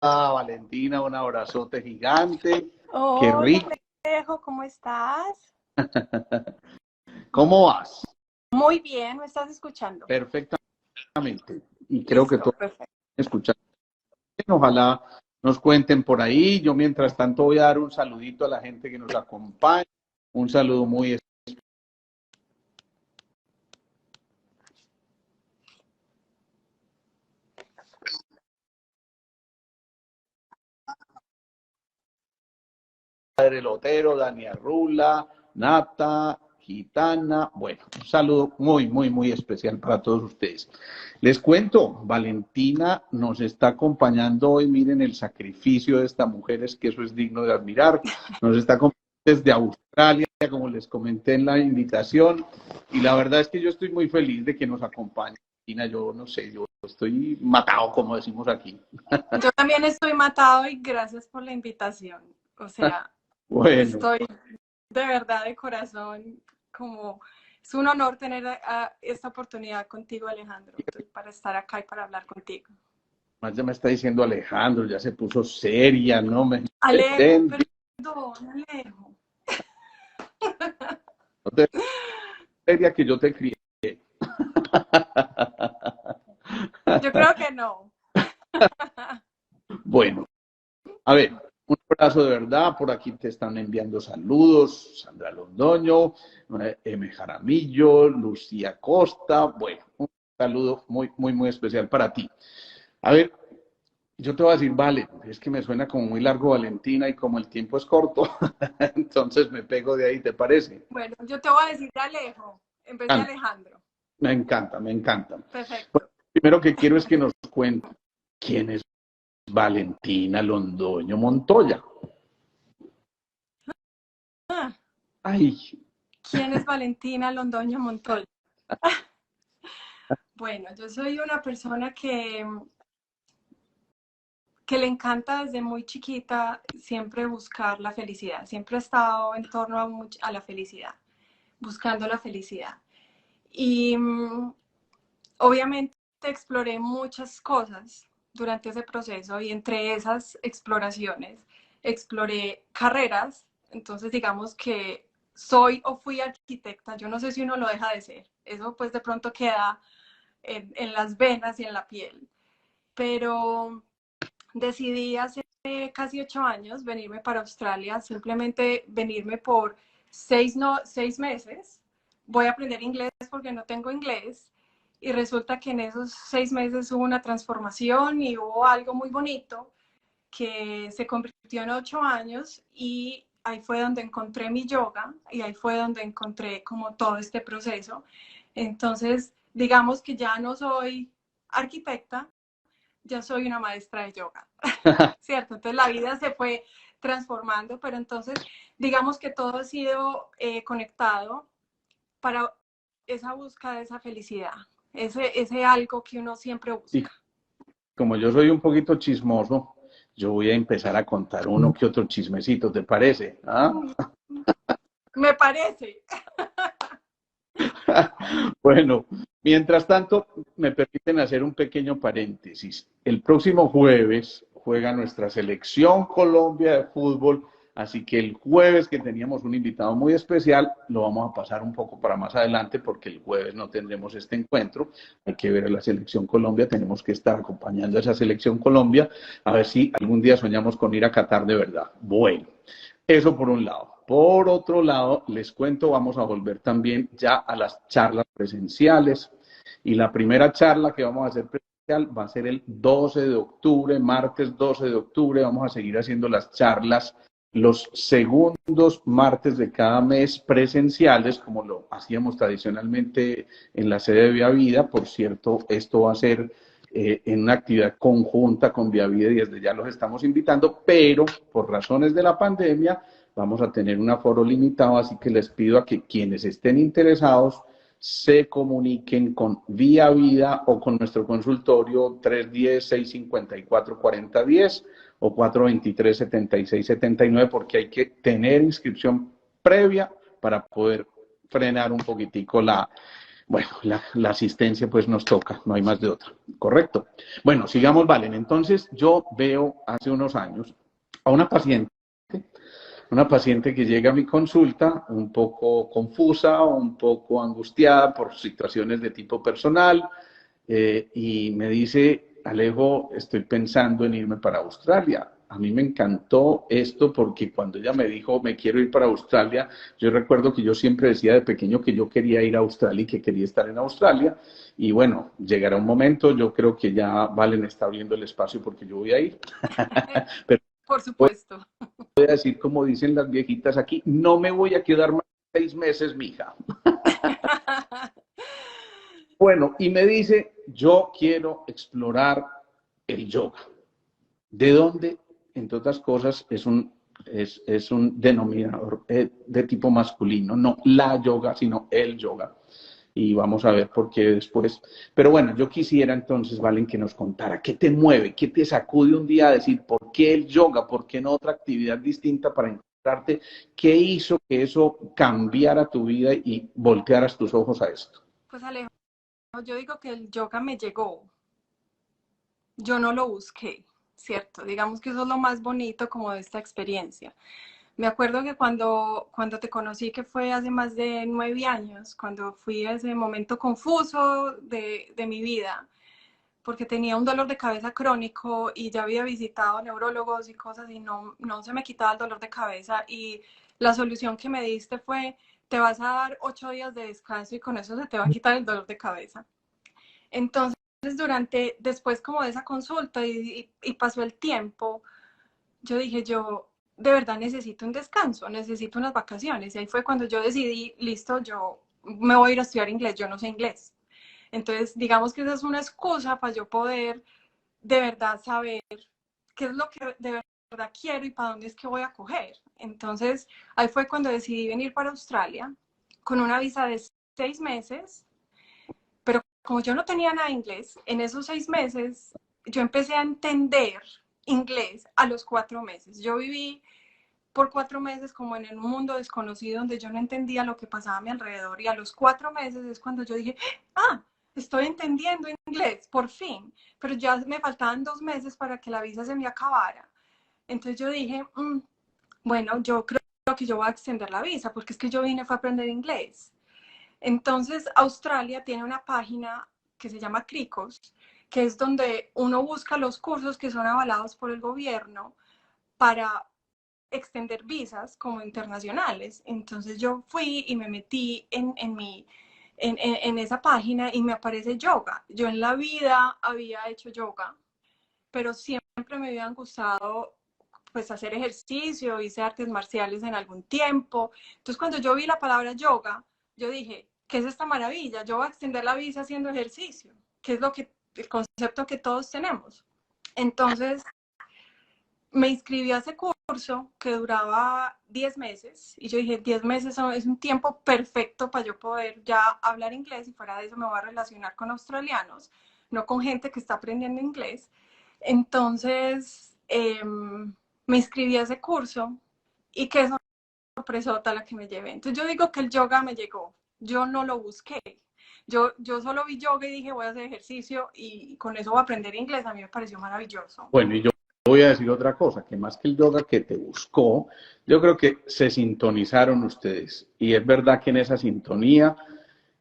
Valentina, un abrazote gigante. Qué Hola, rico. Alejo, ¿cómo estás? ¿Cómo vas? Muy bien, ¿me estás escuchando? Perfectamente. Y creo que Listo, todos perfecto. escuchan. Ojalá nos cuenten por ahí. Yo mientras tanto voy a dar un saludito a la gente que nos acompaña. Un saludo muy Padre Lotero, Dania Rula, Nata, Gitana. Bueno, un saludo muy especial para todos ustedes. Les cuento, Valentina nos está acompañando hoy. Miren el sacrificio de esta mujer, es que eso es digno de admirar. Nos está acompañando desde Australia, como les comenté en la invitación. Y la verdad es que yo estoy muy feliz de que nos acompañe. Valentina, yo no sé, yo estoy matado, como decimos aquí. Yo también estoy matado y gracias por la invitación. O sea, Bueno. estoy de verdad de corazón, como es un honor tener esta oportunidad contigo, Alejandro, para estar acá y para hablar contigo. Más ya me está diciendo Alejandro, ya se puso seria, no me Alejo, pretende, perdón, Alejo. no te seria que yo te crié. Yo creo que no. Bueno, a ver, un abrazo de verdad, por aquí te están enviando saludos, Sandra Londoño, M. Jaramillo, Lucía Costa, bueno, un saludo muy especial para ti. A ver, yo te voy a decir, vale, es que me suena como muy largo Valentina y como el tiempo es corto, entonces me pego de ahí, ¿te parece? Bueno, yo te voy a decir Alejo en vez de Alejandro. Me encanta, me encanta. Bueno, Perfecto. primero que quiero es que nos cuente quién es Valentina Londoño Montoya. Ah, Ay, ¿quién es Valentina Londoño Montoya? Bueno, yo soy una persona que le encanta desde muy chiquita siempre buscar la felicidad. Siempre he estado en torno a la felicidad, buscando la felicidad. Y obviamente exploré muchas cosas durante ese proceso y entre esas exploraciones exploré carreras. Entonces digamos que soy o fui arquitecta. Yo no sé si uno lo deja de ser. Eso pues de pronto queda en las venas y en la piel. Pero decidí hace casi 8 años venirme para Australia, simplemente venirme por 6 meses. Voy a aprender inglés porque no tengo inglés. Y resulta que en esos 6 meses hubo una transformación y hubo algo muy bonito que se convirtió en 8 años y ahí fue donde encontré mi yoga y ahí fue donde encontré como todo este proceso. Entonces, digamos que ya no soy arquitecta, ya soy una maestra de yoga, ¿cierto? Entonces la vida se fue transformando, pero entonces digamos que todo ha sido conectado para esa búsqueda de esa felicidad, ese algo que uno siempre y busca. como yo soy un poquito chismoso, yo voy a empezar a contar uno que otro chismecito, ¿te parece? ¿Ah? Me parece. Bueno, mientras tanto, me permiten hacer un pequeño paréntesis. El próximo jueves juega nuestra selección Colombia de fútbol, así que el jueves que teníamos un invitado muy especial, lo vamos a pasar un poco para más adelante porque el jueves no tendremos este encuentro. Hay que ver a la selección Colombia, tenemos que estar acompañando a esa selección Colombia, a ver si algún día soñamos con ir a Qatar de verdad. Bueno, eso por un lado. Por otro lado, les cuento, vamos a volver también ya a las charlas presenciales. Y la primera charla que vamos a hacer presencial va a ser el 12 de octubre, martes 12 de octubre. Vamos a seguir haciendo las charlas los segundos martes de cada mes presenciales, como lo hacíamos tradicionalmente en la sede de Vía Vida. Por cierto, esto va a ser en una actividad conjunta con Vía Vida y desde ya los estamos invitando, pero por razones de la pandemia vamos a tener un aforo limitado, así que les pido a que quienes estén interesados se comuniquen con Vía Vida o con nuestro consultorio 310-654-4010 o 423-7679, porque hay que tener inscripción previa para poder frenar un poquitico bueno, la asistencia pues nos toca, no hay más de otra, ¿correcto? Bueno, sigamos, Valen. Entonces yo veo hace unos años a una paciente que llega a mi consulta un poco confusa, un poco angustiada por situaciones de tipo personal, y me dice, Alejo, estoy pensando en irme para Australia. A mí me encantó esto porque cuando ella me dijo, me quiero ir para Australia, yo recuerdo que yo siempre decía de pequeño que yo quería ir a Australia y que quería estar en Australia. Y bueno, llegará un momento, yo creo que ya Valen está abriendo el espacio porque yo voy a ir. Pero Por supuesto. voy a decir, como dicen las viejitas aquí, no me voy a quedar más de 6 meses, mija. Bueno, y me dice, yo quiero explorar el yoga. ¿De dónde? Entre otras cosas, es un denominador de tipo masculino, no la yoga, sino el yoga. Y vamos a ver por qué después. Pero bueno, yo quisiera entonces, Valen, que nos contara qué te mueve, qué te sacude un día a decir, ¿por qué el yoga? ¿Por qué no otra actividad distinta para encontrarte? ¿Qué hizo que eso cambiara tu vida y voltearas tus ojos a esto? Pues Alejo, yo digo que el yoga me llegó, yo no lo busqué, ¿cierto? Digamos que eso es lo más bonito como de esta experiencia. Me acuerdo que cuando te conocí, que fue hace más de 9 años, cuando fui a ese momento confuso de mi vida, porque tenía un dolor de cabeza crónico y ya había visitado neurólogos y cosas y no se me quitaba el dolor de cabeza, y la solución que me diste fue, te vas a dar 8 días de descanso y con eso se te va a quitar el dolor de cabeza. Entonces, después como de esa consulta y pasó el tiempo, yo dije, yo de verdad necesito un descanso, necesito unas vacaciones. Y ahí fue cuando yo decidí, listo, yo me voy a ir a estudiar inglés, yo no sé inglés. Entonces, digamos que esa es una excusa para yo poder de verdad saber qué es lo que de verdad quiero y para dónde es que voy a coger. Entonces, ahí fue cuando decidí venir para Australia con una visa de 6 meses, pero como yo no tenía nada de inglés, en esos 6 meses yo empecé a entender inglés a los 4 meses. Yo viví por 4 meses como en un mundo desconocido donde yo no entendía lo que pasaba a mi alrededor, y a los 4 meses es cuando yo dije, ah, estoy entendiendo inglés, por fin, pero ya me faltaban 2 meses para que la visa se me acabara. Entonces yo dije, bueno, yo creo que yo voy a extender la visa porque es que yo vine fue a aprender inglés. Entonces, Australia tiene una página que se llama Cricos, que es donde uno busca los cursos que son avalados por el gobierno para extender visas como internacionales. Entonces yo fui y me metí en esa página y me aparece yoga. Yo en la vida había hecho yoga, pero siempre me habían gustado pues hacer ejercicio, hice artes marciales en algún tiempo. Entonces cuando yo vi la palabra yoga, yo dije, ¿qué es esta maravilla? Yo voy a extender la visa haciendo ejercicio, que es el concepto que todos tenemos. Entonces me inscribí a ese curso que duraba 10 meses y yo dije, 10 meses es un tiempo perfecto para yo poder ya hablar inglés, y fuera de eso me voy a relacionar con australianos, no con gente que está aprendiendo inglés. Entonces me inscribí a ese curso y qué sorpresota la que me llevé. Entonces yo digo que el yoga me llegó, yo no lo busqué. Yo solo vi yoga y dije, voy a hacer ejercicio y con eso voy a aprender inglés. A mí me pareció maravilloso. Bueno, y yo voy a decir otra cosa, que más que el yoga que te buscó, yo creo que se sintonizaron ustedes. Y es verdad que en esa sintonía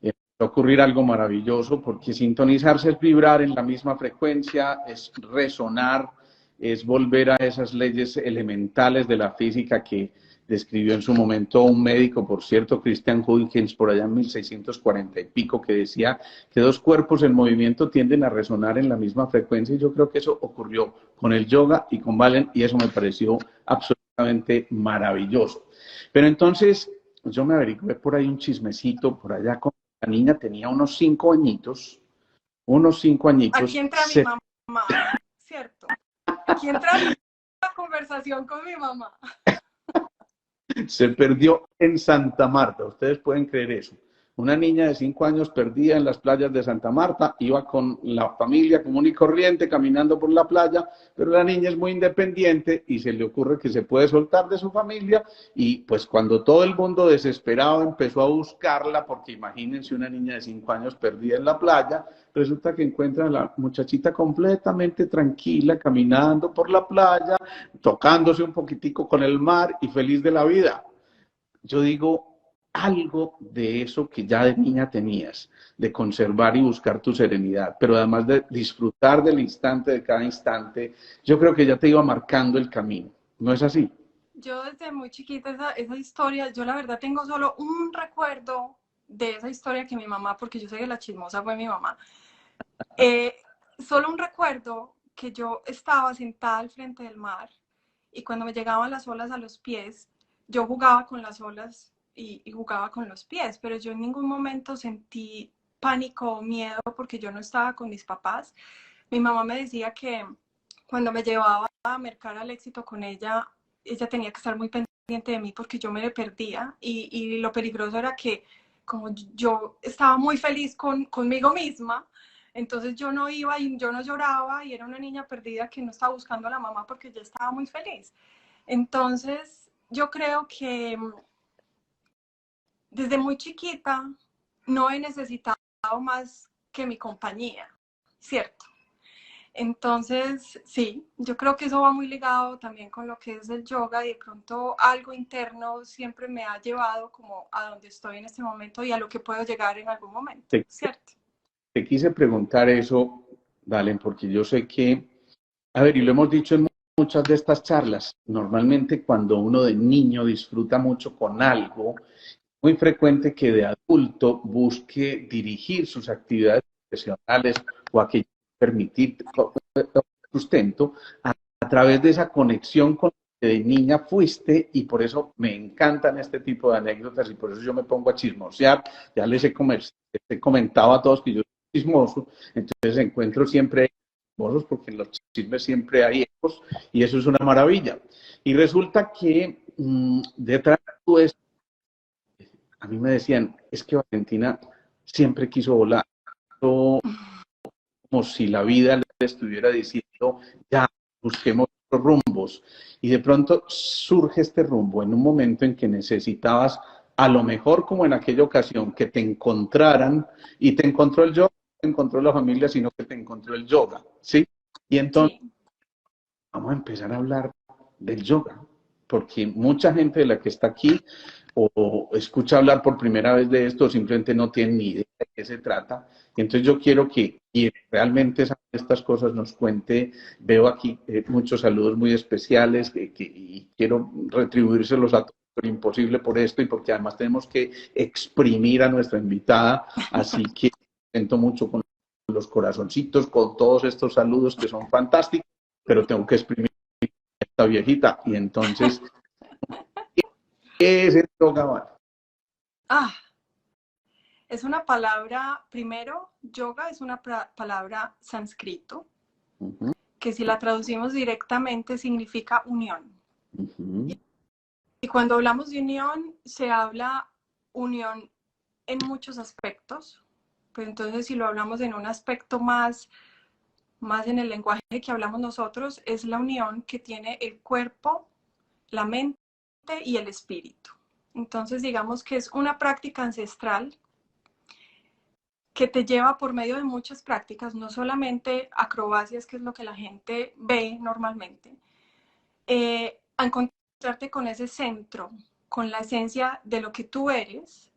va a ocurrir algo maravilloso, porque sintonizarse es vibrar en la misma frecuencia, es resonar, es volver a esas leyes elementales de la física que describió en su momento un médico, por cierto, Christian Huygens, por allá en 1640 y pico, que decía que dos cuerpos en movimiento tienden a resonar en la misma frecuencia, y yo creo que eso ocurrió con el yoga y con Valen, y eso me pareció absolutamente maravilloso. Pero entonces, yo me averigué por ahí un chismecito, por allá con la niña tenía unos 5 añitos, Aquí entra mi mamá, ¿cierto? Aquí entra la conversación con mi mamá. se perdió en Santa Marta, ustedes pueden creer eso. Una niña de 5 años perdida en las playas de Santa Marta, iba con la familia común y corriente caminando por la playa, pero la niña es muy independiente y se le ocurre que se puede soltar de su familia y pues cuando todo el mundo desesperado empezó a buscarla, porque imagínense una niña de 5 años perdida en la playa, resulta que encuentra a la muchachita completamente tranquila, caminando por la playa, tocándose un poquitico con el mar y feliz de la vida. Yo digo, algo de eso que ya de niña tenías, de conservar y buscar tu serenidad, pero además de disfrutar del instante, de cada instante, yo creo que ya te iba marcando el camino. ¿No es así? Yo desde muy chiquita esa historia, yo la verdad tengo solo un recuerdo de esa historia que mi mamá, porque yo sé que la chismosa fue mi mamá, solo un recuerdo que yo estaba sentada al frente del mar y cuando me llegaban las olas a los pies, yo jugaba con las olas y jugaba con los pies, pero yo en ningún momento sentí pánico o miedo porque yo no estaba con mis papás. Mi mamá me decía que cuando me llevaba a mercar al éxito con ella tenía que estar muy pendiente de mí porque yo me le perdía y lo peligroso era que como yo estaba muy feliz conmigo misma, entonces yo no iba y yo no lloraba y era una niña perdida que no estaba buscando a la mamá porque ya estaba muy feliz. Entonces yo creo que desde muy chiquita no he necesitado más que mi compañía, ¿cierto? Entonces, sí, yo creo que eso va muy ligado también con lo que es el yoga y de pronto algo interno siempre me ha llevado como a donde estoy en este momento y a lo que puedo llegar en algún momento, Te, ¿cierto? te quise preguntar eso, Valen, porque yo sé que, a ver, y lo hemos dicho en muchas de estas charlas, normalmente cuando uno de niño disfruta mucho con algo, muy frecuente que de adulto busque dirigir sus actividades profesionales o aquello permitir sustento a través de esa conexión con que de niña fuiste y por eso me encantan este tipo de anécdotas y por eso yo me pongo a chismosear. Ya he comentado a todos que yo soy chismoso, entonces encuentro siempre chismosos porque en los chismes siempre hay ecos y eso es una maravilla. Y resulta que detrás de todo esto, a mí me decían, es que Valentina siempre quiso volar, como si la vida le estuviera diciendo, ya, busquemos otros rumbos. Y de pronto surge este rumbo en un momento en que necesitabas, a lo mejor como en aquella ocasión, que te encontraran, y te encontró el yoga, no te encontró la familia, sino que te encontró el yoga, ¿sí? Y entonces Sí, vamos a empezar a hablar del yoga, porque mucha gente de la que está aquí o escucha hablar por primera vez de esto o simplemente no tiene ni idea de qué se trata. Y entonces yo quiero que quien realmente sabe estas cosas nos cuente. Veo aquí muchos saludos muy especiales y quiero retribuírselos a todos, pero imposible por esto y porque además tenemos que exprimir a nuestra invitada. Así que siento mucho con los corazoncitos, con todos estos saludos que son fantásticos, pero tengo que exprimir a esta viejita. Y entonces, ¿qué es el yoga? ah, es una palabra, primero, yoga es una palabra sánscrito, Uh -huh, que si la traducimos directamente significa unión. uh -huh. Y cuando hablamos de unión, se habla unión en muchos aspectos. Pues entonces, si lo hablamos en un aspecto más en el lenguaje que hablamos nosotros, es la unión que tiene el cuerpo, la mente y el espíritu. Entonces, digamos que es una práctica ancestral que te lleva por medio de muchas prácticas, no solamente acrobacias, que es lo que la gente ve normalmente, a encontrarte con ese centro, con la esencia de lo que tú eres,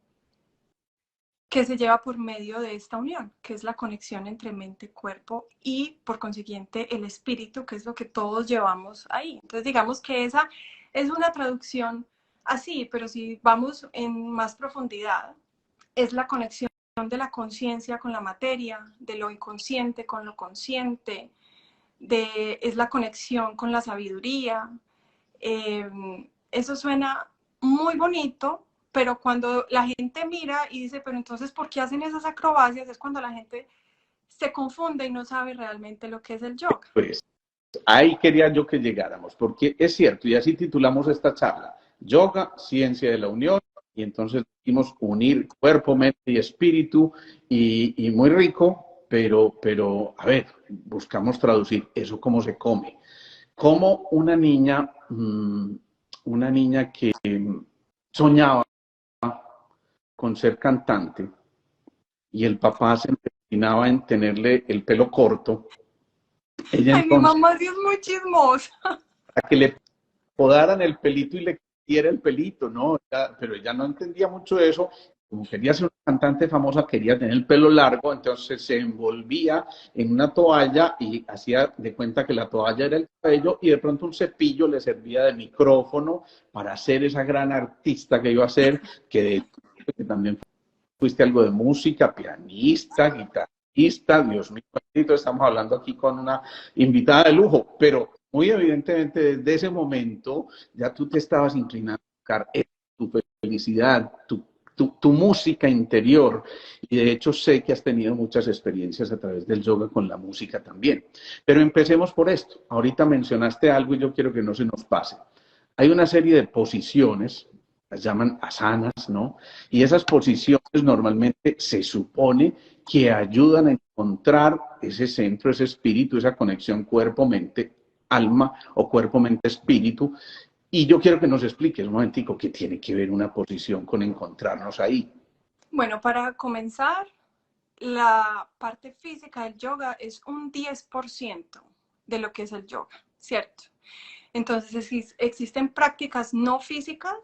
que se lleva por medio de esta unión, que es la conexión entre mente, cuerpo y por consiguiente el espíritu, que es lo que todos llevamos ahí. Entonces digamos que esa es una traducción así, pero si vamos en más profundidad, es la conexión de la conciencia con la materia, de lo inconsciente con lo consciente, es la conexión con la sabiduría. Eso suena muy bonito, pero cuando la gente mira y dice, pero entonces, ¿por qué hacen esas acrobacias? Es cuando la gente se confunde y no sabe realmente lo que es el yoga. Pues ahí quería yo que llegáramos, porque es cierto, y así titulamos esta charla, Yoga, Ciencia de la Unión, y entonces decimos unir cuerpo, mente y espíritu, y muy rico, pero, a ver, buscamos traducir eso cómo se come. Como una niña que soñaba con ser cantante y el papá se empecinaba en tenerle el pelo corto, ella Ay, mi entonces, mamá sí es muy chismosa. a que le podaran el pelito y le creciera el pelito, ¿no? Pero ella no entendía mucho eso. Como quería ser una cantante famosa, quería tener el pelo largo, entonces se envolvía en una toalla y hacía de cuenta que la toalla era el cabello y de pronto un cepillo le servía de micrófono para ser esa gran artista que iba a ser, que también fuiste algo de música, pianista, guitarrista, Dios mío, estamos hablando aquí con una invitada de lujo, pero muy evidentemente desde ese momento ya tú te estabas inclinando a buscar tu felicidad, tu música interior, y de hecho sé que has tenido muchas experiencias a través del yoga con la música también. Pero empecemos por esto. Ahorita mencionaste algo y yo quiero que no se nos pase. Hay una serie de posiciones, las llaman asanas, ¿no? Y esas posiciones normalmente se supone que ayudan a encontrar ese centro, ese espíritu, esa conexión cuerpo-mente, alma o cuerpo-mente-espíritu. Y yo quiero que nos expliques un momentico qué tiene que ver una posición con encontrarnos ahí. Bueno, para comenzar, la parte física del yoga es un 10% de lo que es el yoga, ¿cierto? Entonces existen prácticas no físicas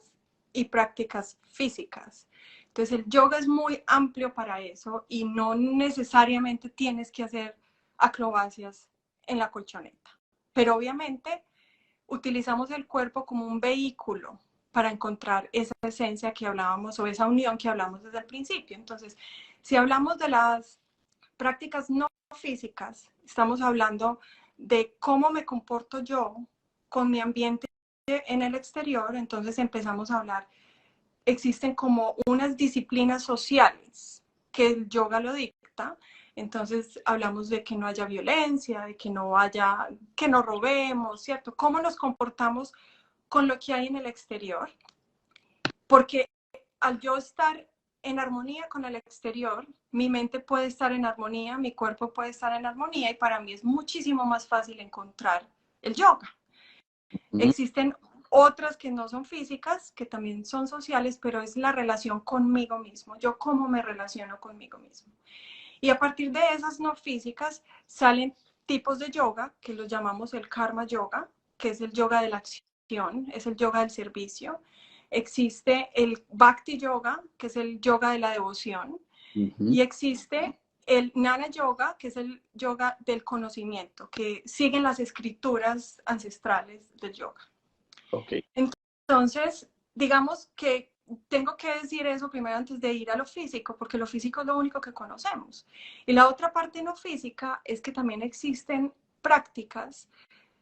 y prácticas físicas. Entonces el yoga es muy amplio para eso y no necesariamente tienes que hacer acrobacias en la colchoneta. Pero obviamente utilizamos el cuerpo como un vehículo para encontrar esa esencia que hablábamos o esa unión que hablamos desde el principio. Entonces, si hablamos de las prácticas no físicas, estamos hablando de cómo me comporto yo con mi ambiente en el exterior, entonces empezamos a hablar, existen como unas disciplinas sociales que el yoga lo dicta, entonces hablamos de que no haya violencia, de que no haya, que no robemos, ¿cierto? ¿Cómo nos comportamos con lo que hay en el exterior? Porque al yo estar en armonía con el exterior, mi mente puede estar en armonía, mi cuerpo puede estar en armonía y para mí es muchísimo más fácil encontrar el yoga. Existen otras que no son físicas, que también son sociales, pero es la relación conmigo mismo, yo cómo me relaciono conmigo mismo. Y a partir de esas no físicas salen tipos de yoga, que los llamamos el karma yoga, que es el yoga de la acción, es el yoga del servicio. Existe el bhakti yoga, que es el yoga de la devoción. Y existe el Jnana Yoga, que es el yoga del conocimiento, que siguen las escrituras ancestrales del yoga. Okay. Entonces, digamos que tengo que decir eso primero antes de ir a lo físico, porque lo físico es lo único que conocemos. Y la otra parte no física es que también existen prácticas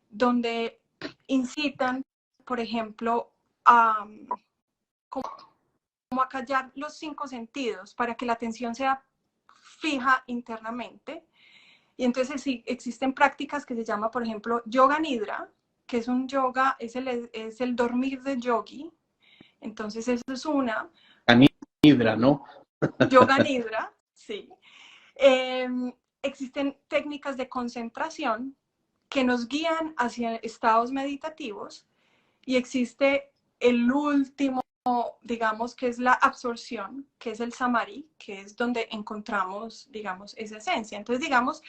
donde incitan, por ejemplo, a, como a callar los 5 sentidos para que la atención sea fija internamente. Y entonces sí, existen prácticas que se llama, por ejemplo, yoga nidra, que es un yoga, es el dormir de yogi. Entonces eso es una. Nidra, ¿no? Yoga nidra, sí. Existen técnicas de concentración que nos guían hacia estados meditativos y existe el último, digamos, que es la absorción, que es el samadhi, que es donde encontramos, digamos, esa esencia. Entonces, digamos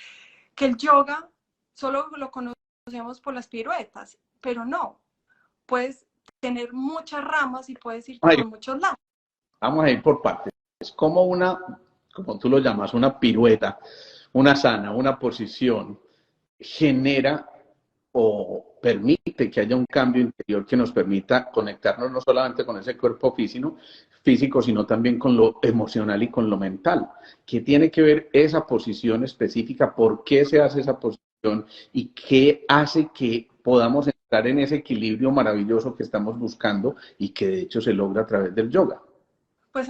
que el yoga solo lo conocemos por las piruetas, pero no, puedes tener muchas ramas y puedes irte por muchos lados. Vamos a ir por partes. Es como como tú lo llamas, una pirueta, una sana, una posición, genera o permite que haya un cambio interior que nos permita conectarnos no solamente con ese cuerpo físico, sino también con lo emocional y con lo mental. ¿Qué tiene que ver esa posición específica? ¿Por qué se hace esa posición? ¿Y qué hace que podamos entrar en ese equilibrio maravilloso que estamos buscando y que de hecho se logra a través del yoga? Pues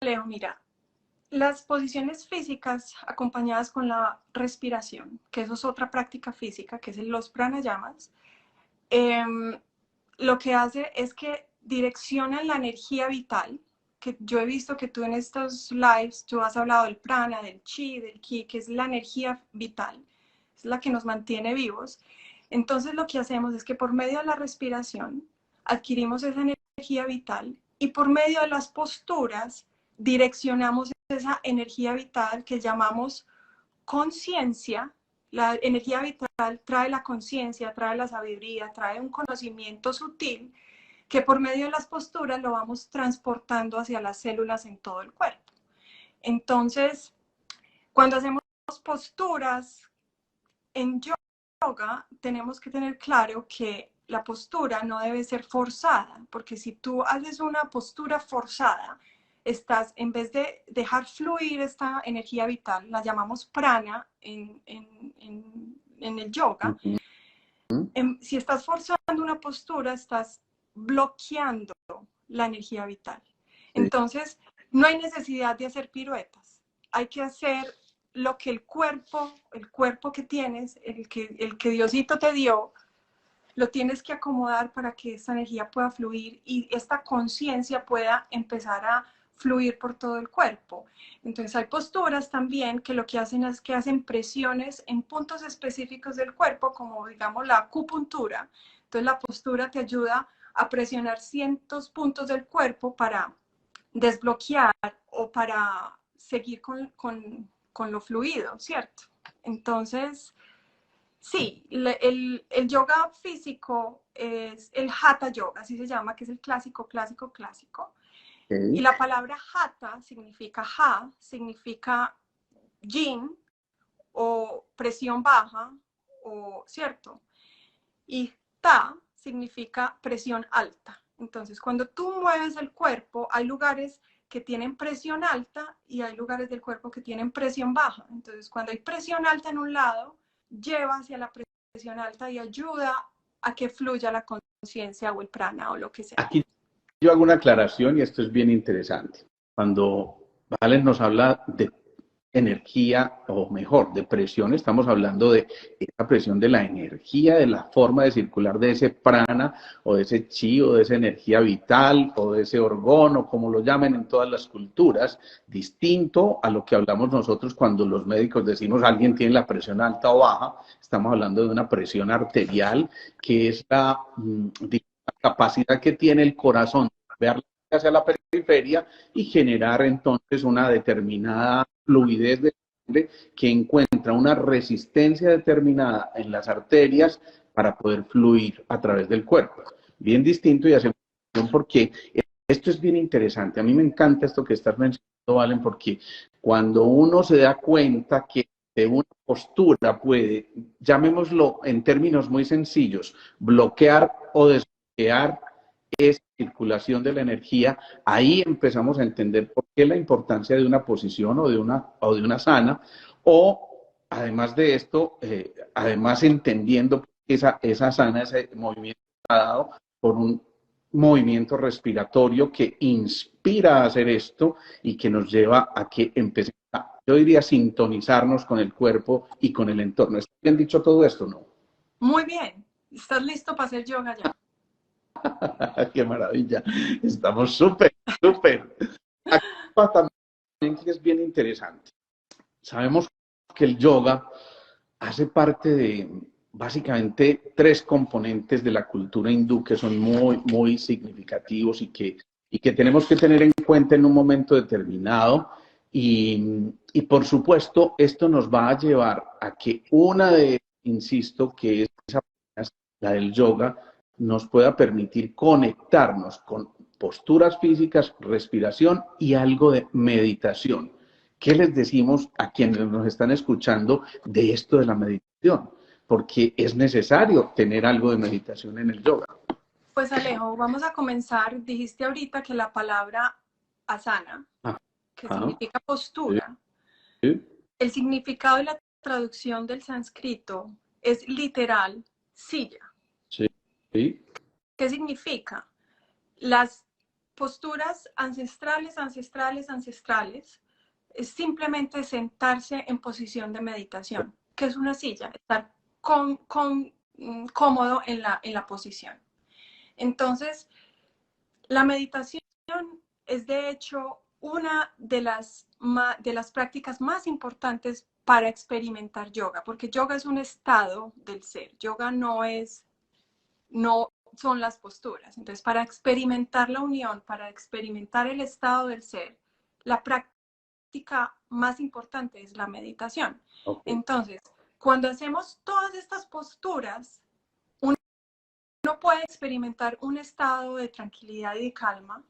Leo, mira, las posiciones físicas acompañadas con la respiración, que eso es otra práctica física, que es los pranayamas, lo que hace es que direccionan la energía vital que yo he visto que tú en estos lives, tú has hablado del prana, del chi, del ki, que es la energía vital, es la que nos mantiene vivos. Entonces lo que hacemos es que por medio de la respiración adquirimos esa energía vital y por medio de las posturas direccionamos esa energía vital que llamamos conciencia. La energía vital trae la conciencia, trae la sabiduría, trae un conocimiento sutil que por medio de las posturas lo vamos transportando hacia las células en todo el cuerpo. Entonces, cuando hacemos posturas en yoga, tenemos que tener claro que la postura no debe ser forzada, porque si tú haces una postura forzada, estás, en vez de dejar fluir esta energía vital, la llamamos prana en el yoga, si estás forzando una postura, estás bloqueando la energía vital. Entonces, no hay necesidad de hacer piruetas. Hay que hacer lo que el cuerpo que tienes, el que Diosito te dio, lo tienes que acomodar para que esta energía pueda fluir y esta conciencia pueda empezar a fluir por todo el cuerpo. Entonces hay posturas también que lo que hacen es que hacen presiones en puntos específicos del cuerpo, como digamos la acupuntura. Entonces la postura te ayuda a presionar ciertos puntos del cuerpo para desbloquear o para seguir con lo fluido, ¿cierto? Entonces, sí, el yoga físico es el hatha yoga, así se llama, que es el clásico, clásico, clásico. Y la palabra hatha significa yin o presión baja, o cierto. Y ta significa presión alta. Entonces, cuando tú mueves el cuerpo, hay lugares que tienen presión alta y hay lugares del cuerpo que tienen presión baja. Entonces, cuando hay presión alta en un lado, lleva hacia la presión alta y ayuda a que fluya la conciencia o el prana o lo que sea. Aquí yo hago una aclaración y esto es bien interesante. Cuando Valen nos habla de energía, o mejor, de presión, estamos hablando de esa presión de la energía, de la forma de circular de ese prana, o de ese chi, o de esa energía vital, o de ese orgón, o como lo llamen en todas las culturas, distinto a lo que hablamos nosotros cuando los médicos decimos alguien tiene la presión alta o baja, estamos hablando de una presión arterial, que es la capacidad que tiene el corazón de ver hacia la periferia y generar entonces una determinada fluidez de sangre que encuentra una resistencia determinada en las arterias para poder fluir a través del cuerpo. Bien distinto y hacemos porque esto es bien interesante. A mí me encanta esto que estás mencionando, Valen, porque cuando uno se da cuenta que de una postura puede, llamémoslo en términos muy sencillos, bloquear o desbloquear esa circulación de la energía, ahí empezamos a entender por qué la importancia de una posición o de una sana, o además de esto, además entendiendo esa sana, ese movimiento está dado por un movimiento respiratorio que inspira a hacer esto y que nos lleva a que empecemos a, yo diría, sintonizarnos con el cuerpo y con el entorno. ¿Está bien dicho todo esto, no? Muy bien, ¿estás listo para hacer yoga ya? ¡Qué maravilla! Estamos súper, súper. Acá también que es bien interesante. Sabemos que el yoga hace parte de básicamente tres componentes de la cultura hindú que son muy, muy significativos y que tenemos que tener en cuenta en un momento determinado. Y por supuesto, esto nos va a llevar a que una de, insisto, que es la del yoga, nos pueda permitir conectarnos con posturas físicas, respiración y algo de meditación. ¿Qué les decimos a quienes nos están escuchando de esto de la meditación? Porque es necesario tener algo de meditación en el yoga. Pues Alejo, vamos a comenzar. Dijiste ahorita que la palabra asana, que significa postura, sí. El significado y la traducción del sánscrito es literal silla. Sí. Sí. ¿Qué significa? Las posturas ancestrales, ancestrales, es simplemente sentarse en posición de meditación, que es una silla, estar cómodo en la posición. Entonces, la meditación es de hecho una de las prácticas más importantes para experimentar yoga, porque yoga es un estado del ser, yoga no son las posturas. Entonces, para experimentar la unión, para experimentar el estado del ser, la práctica más importante es la meditación. Okay. Entonces, cuando hacemos todas estas posturas, uno puede experimentar un estado de tranquilidad y de calma,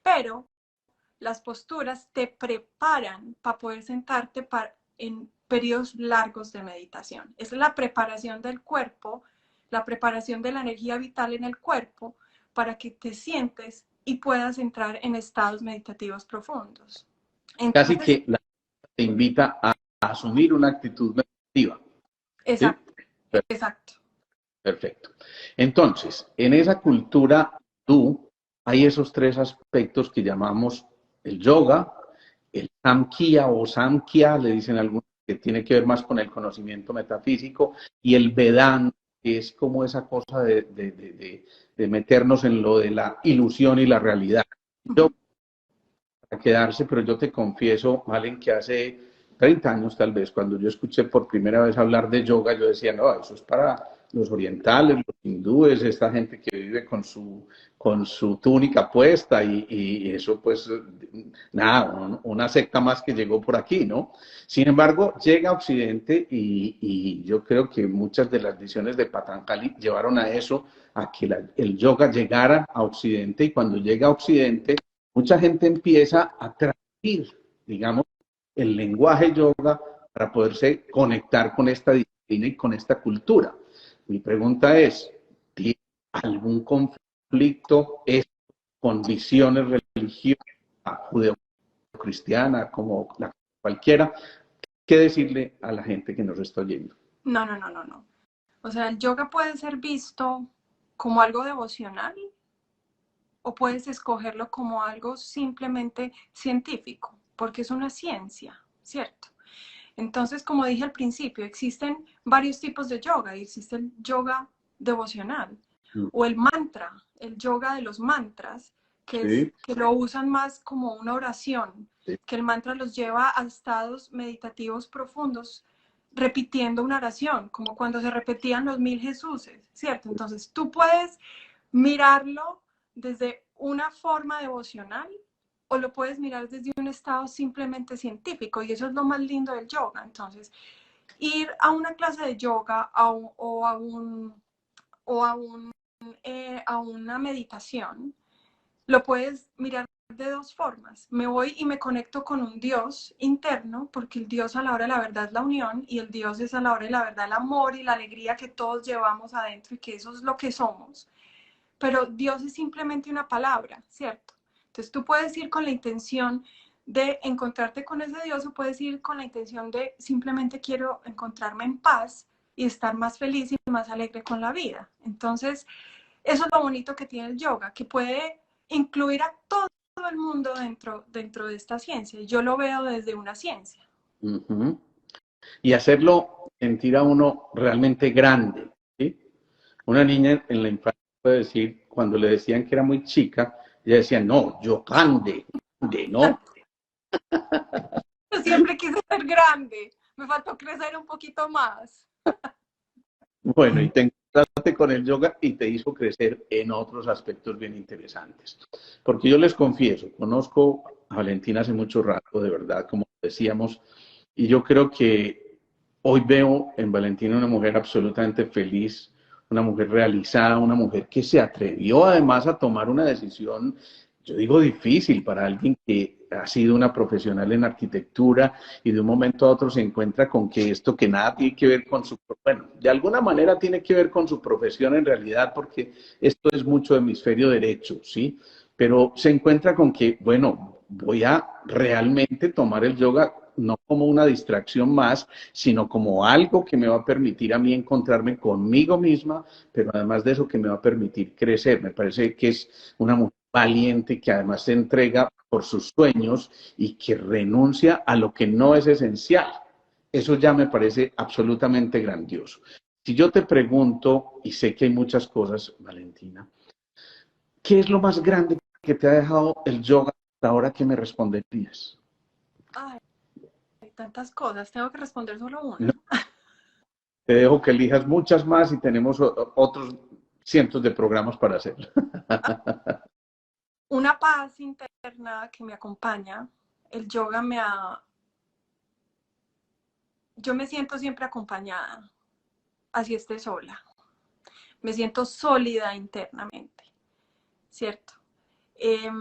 pero las posturas te preparan para poder sentarte en periodos largos de meditación. Es la preparación del cuerpo, la preparación de la energía vital en el cuerpo para que te sientes y puedas entrar en estados meditativos profundos. Casi Entonces, que te invita a asumir una actitud meditativa. ¿Sí? exacto, exacto. Perfecto. Entonces, en esa cultura hindú hay esos tres aspectos que llamamos el yoga, el samkhya o samkhya, le dicen algunos, que tiene que ver más con el conocimiento metafísico, y el vedanta, que es como esa cosa de meternos en lo de la ilusión y la realidad. Yo, para quedarse, pero yo te confieso, Valen, que hace 30 años tal vez, cuando yo escuché por primera vez hablar de yoga, yo decía, no, eso es para los orientales, los hindúes, esta gente que vive con su túnica puesta y eso pues, nada, una secta más que llegó por aquí, ¿no? Sin embargo, llega a Occidente y yo creo que muchas de las visiones de Patanjali llevaron a eso, a que el yoga llegara a Occidente, y cuando llega a Occidente, mucha gente empieza a traducir, digamos, el lenguaje yoga para poderse conectar con esta disciplina y con esta cultura. Mi pregunta es, ¿tiene algún conflicto con visiones religiosas, judeo-cristiana, como cualquiera? ¿Qué decirle a la gente que nos está oyendo? No, no, no, no, no. O sea, el yoga puede ser visto como algo devocional o puedes escogerlo como algo simplemente científico, porque es una ciencia, ¿cierto? Entonces, como dije al principio, existen varios tipos de yoga. Existe el yoga devocional o el yoga de los mantras, Sí, que lo usan más como una oración, sí. que el mantra los lleva a estados meditativos profundos, repitiendo una oración, como cuando se repetían los 1000 Jesuses, ¿cierto? Entonces, tú puedes mirarlo desde una forma devocional o lo puedes mirar desde un estado simplemente científico, y eso es lo más lindo del yoga. Entonces, ir a una clase de yoga a una meditación, lo puedes mirar de dos formas. Me voy y me conecto con un Dios interno, porque el Dios a la hora de la verdad es la unión, y el Dios es a la hora de la verdad el amor y la alegría que todos llevamos adentro y que eso es lo que somos. Pero Dios es simplemente una palabra, ¿cierto? Entonces tú puedes ir con la intención de encontrarte con ese Dios, o puedes ir con la intención de simplemente quiero encontrarme en paz y estar más feliz y más alegre con la vida. Entonces, eso es lo bonito que tiene el yoga, que puede incluir a todo el mundo dentro de esta ciencia. Yo lo veo desde una ciencia. Uh-huh. Y hacerlo sentir a uno realmente grande, ¿sí? Una niña en la infancia puede decir, cuando le decían que era muy chica, ella decía, no, yo grande, grande, ¿no? Yo siempre quise ser grande, me faltó crecer un poquito más. Bueno, y te encontraste con el yoga y te hizo crecer en otros aspectos bien interesantes. Porque yo les confieso, conozco a Valentina hace mucho rato, de verdad, como decíamos, y yo creo que hoy veo en Valentina una mujer absolutamente feliz, una mujer realizada, una mujer que se atrevió además a tomar una decisión, yo digo difícil para alguien que ha sido una profesional en arquitectura y de un momento a otro se encuentra con que esto que nada tiene que ver con su, bueno, de alguna manera tiene que ver con su profesión en realidad, porque esto es mucho hemisferio derecho, ¿sí? Pero se encuentra con que, bueno, voy a realmente tomar el yoga no como una distracción más, sino como algo que me va a permitir a mí encontrarme conmigo misma, pero además de eso que me va a permitir crecer. Me parece que es una mujer valiente que además se entrega por sus sueños y que renuncia a lo que no es esencial. Eso ya me parece absolutamente grandioso. Si yo te pregunto, y sé que hay muchas cosas, Valentina, ¿qué es lo más grande que te ha dejado el yoga Ahora, ¿qué me responderías? Ay, hay tantas cosas, tengo que responder solo No, una. te dejo que elijas muchas más y tenemos otros cientos de programas para hacer. Una paz interna que me acompaña. El yoga yo me siento siempre acompañada, así esté sola. Me siento sólida internamente, ¿cierto? Eh,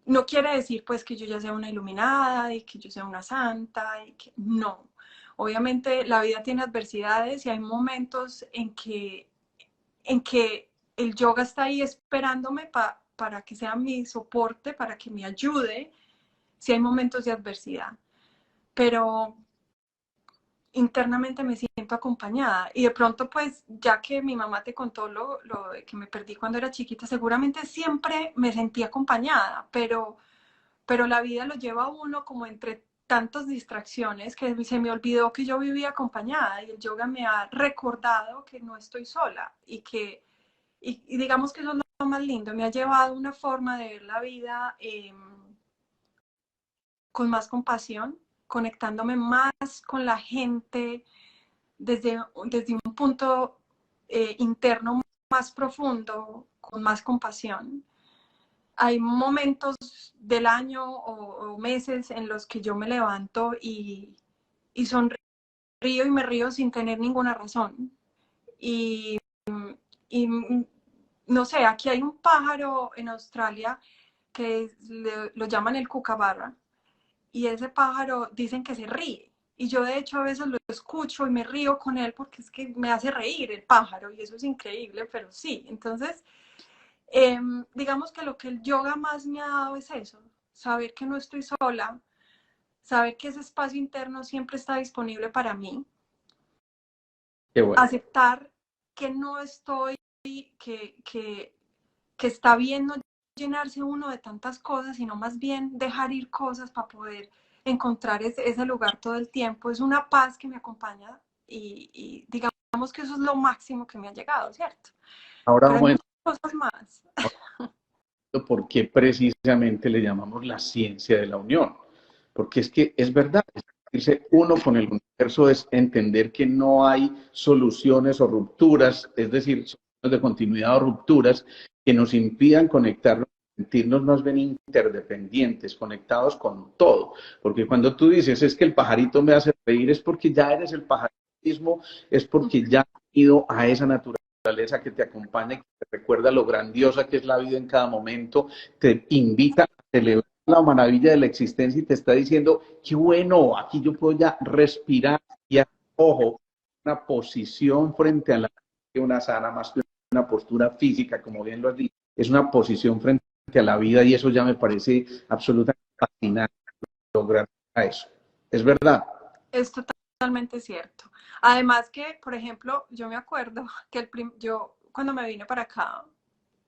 no quiere decir pues que yo ya sea una iluminada y que yo sea una santa y que no. Obviamente la vida tiene adversidades y hay momentos en que el yoga está ahí esperándome para que sea mi soporte, para que me ayude si hay momentos de adversidad. Pero internamente me siento acompañada y de pronto pues ya que mi mamá te contó lo de que me perdí cuando era chiquita, seguramente siempre me sentí acompañada, pero la vida lo lleva a uno como entre tantas distracciones que se me olvidó que yo vivía acompañada y el yoga me ha recordado que no estoy sola y digamos que eso es lo más lindo, me ha llevado a una forma de ver la vida con más compasión, conectándome más con la gente desde un punto interno más profundo, con más compasión. Hay momentos del año o meses en los que yo me levanto y sonrío y me río sin tener ninguna razón. Y, y no sé, aquí hay un pájaro en Australia que lo llaman el cucabarra y ese pájaro dicen que se ríe. Y yo de hecho a veces lo escucho y me río con él porque es que me hace reír el pájaro y eso es increíble, pero sí. Entonces, digamos que lo que el yoga más me ha dado es eso, saber que no estoy sola, saber que ese espacio interno siempre está disponible para mí, Qué bueno. aceptar que no estoy, que está bien no llenarse uno de tantas cosas, sino más bien dejar ir cosas para poder encontrar ese lugar todo el tiempo. Es una paz que me acompaña y digamos que eso es lo máximo que me ha llegado, ¿cierto? Ahora Pero hay vamos a muchas cosas más. entender por qué precisamente le llamamos la ciencia de la unión. Porque es que es verdad, irse uno con el universo es entender que no hay soluciones o rupturas, es decir, soluciones de continuidad o rupturas que nos impidan conectarnos, sentirnos más bien interdependientes, conectados con todo. Porque cuando tú dices es que el pajarito me hace reír, es porque ya eres el pajarito mismo, es porque ya has ido a esa naturaleza que te acompaña y que te recuerda lo grandiosa que es la vida en cada momento, te invita a celebrar la maravilla de la existencia y te está diciendo, qué bueno, aquí yo puedo ya respirar y ojo, una posición frente a la una sana, más que una postura física, como bien lo has dicho, es una posición frente a la vida y eso ya me parece absolutamente fascinante lograr eso. Es verdad. Es totalmente cierto. Además que, por ejemplo, yo me acuerdo que yo cuando me vine para acá,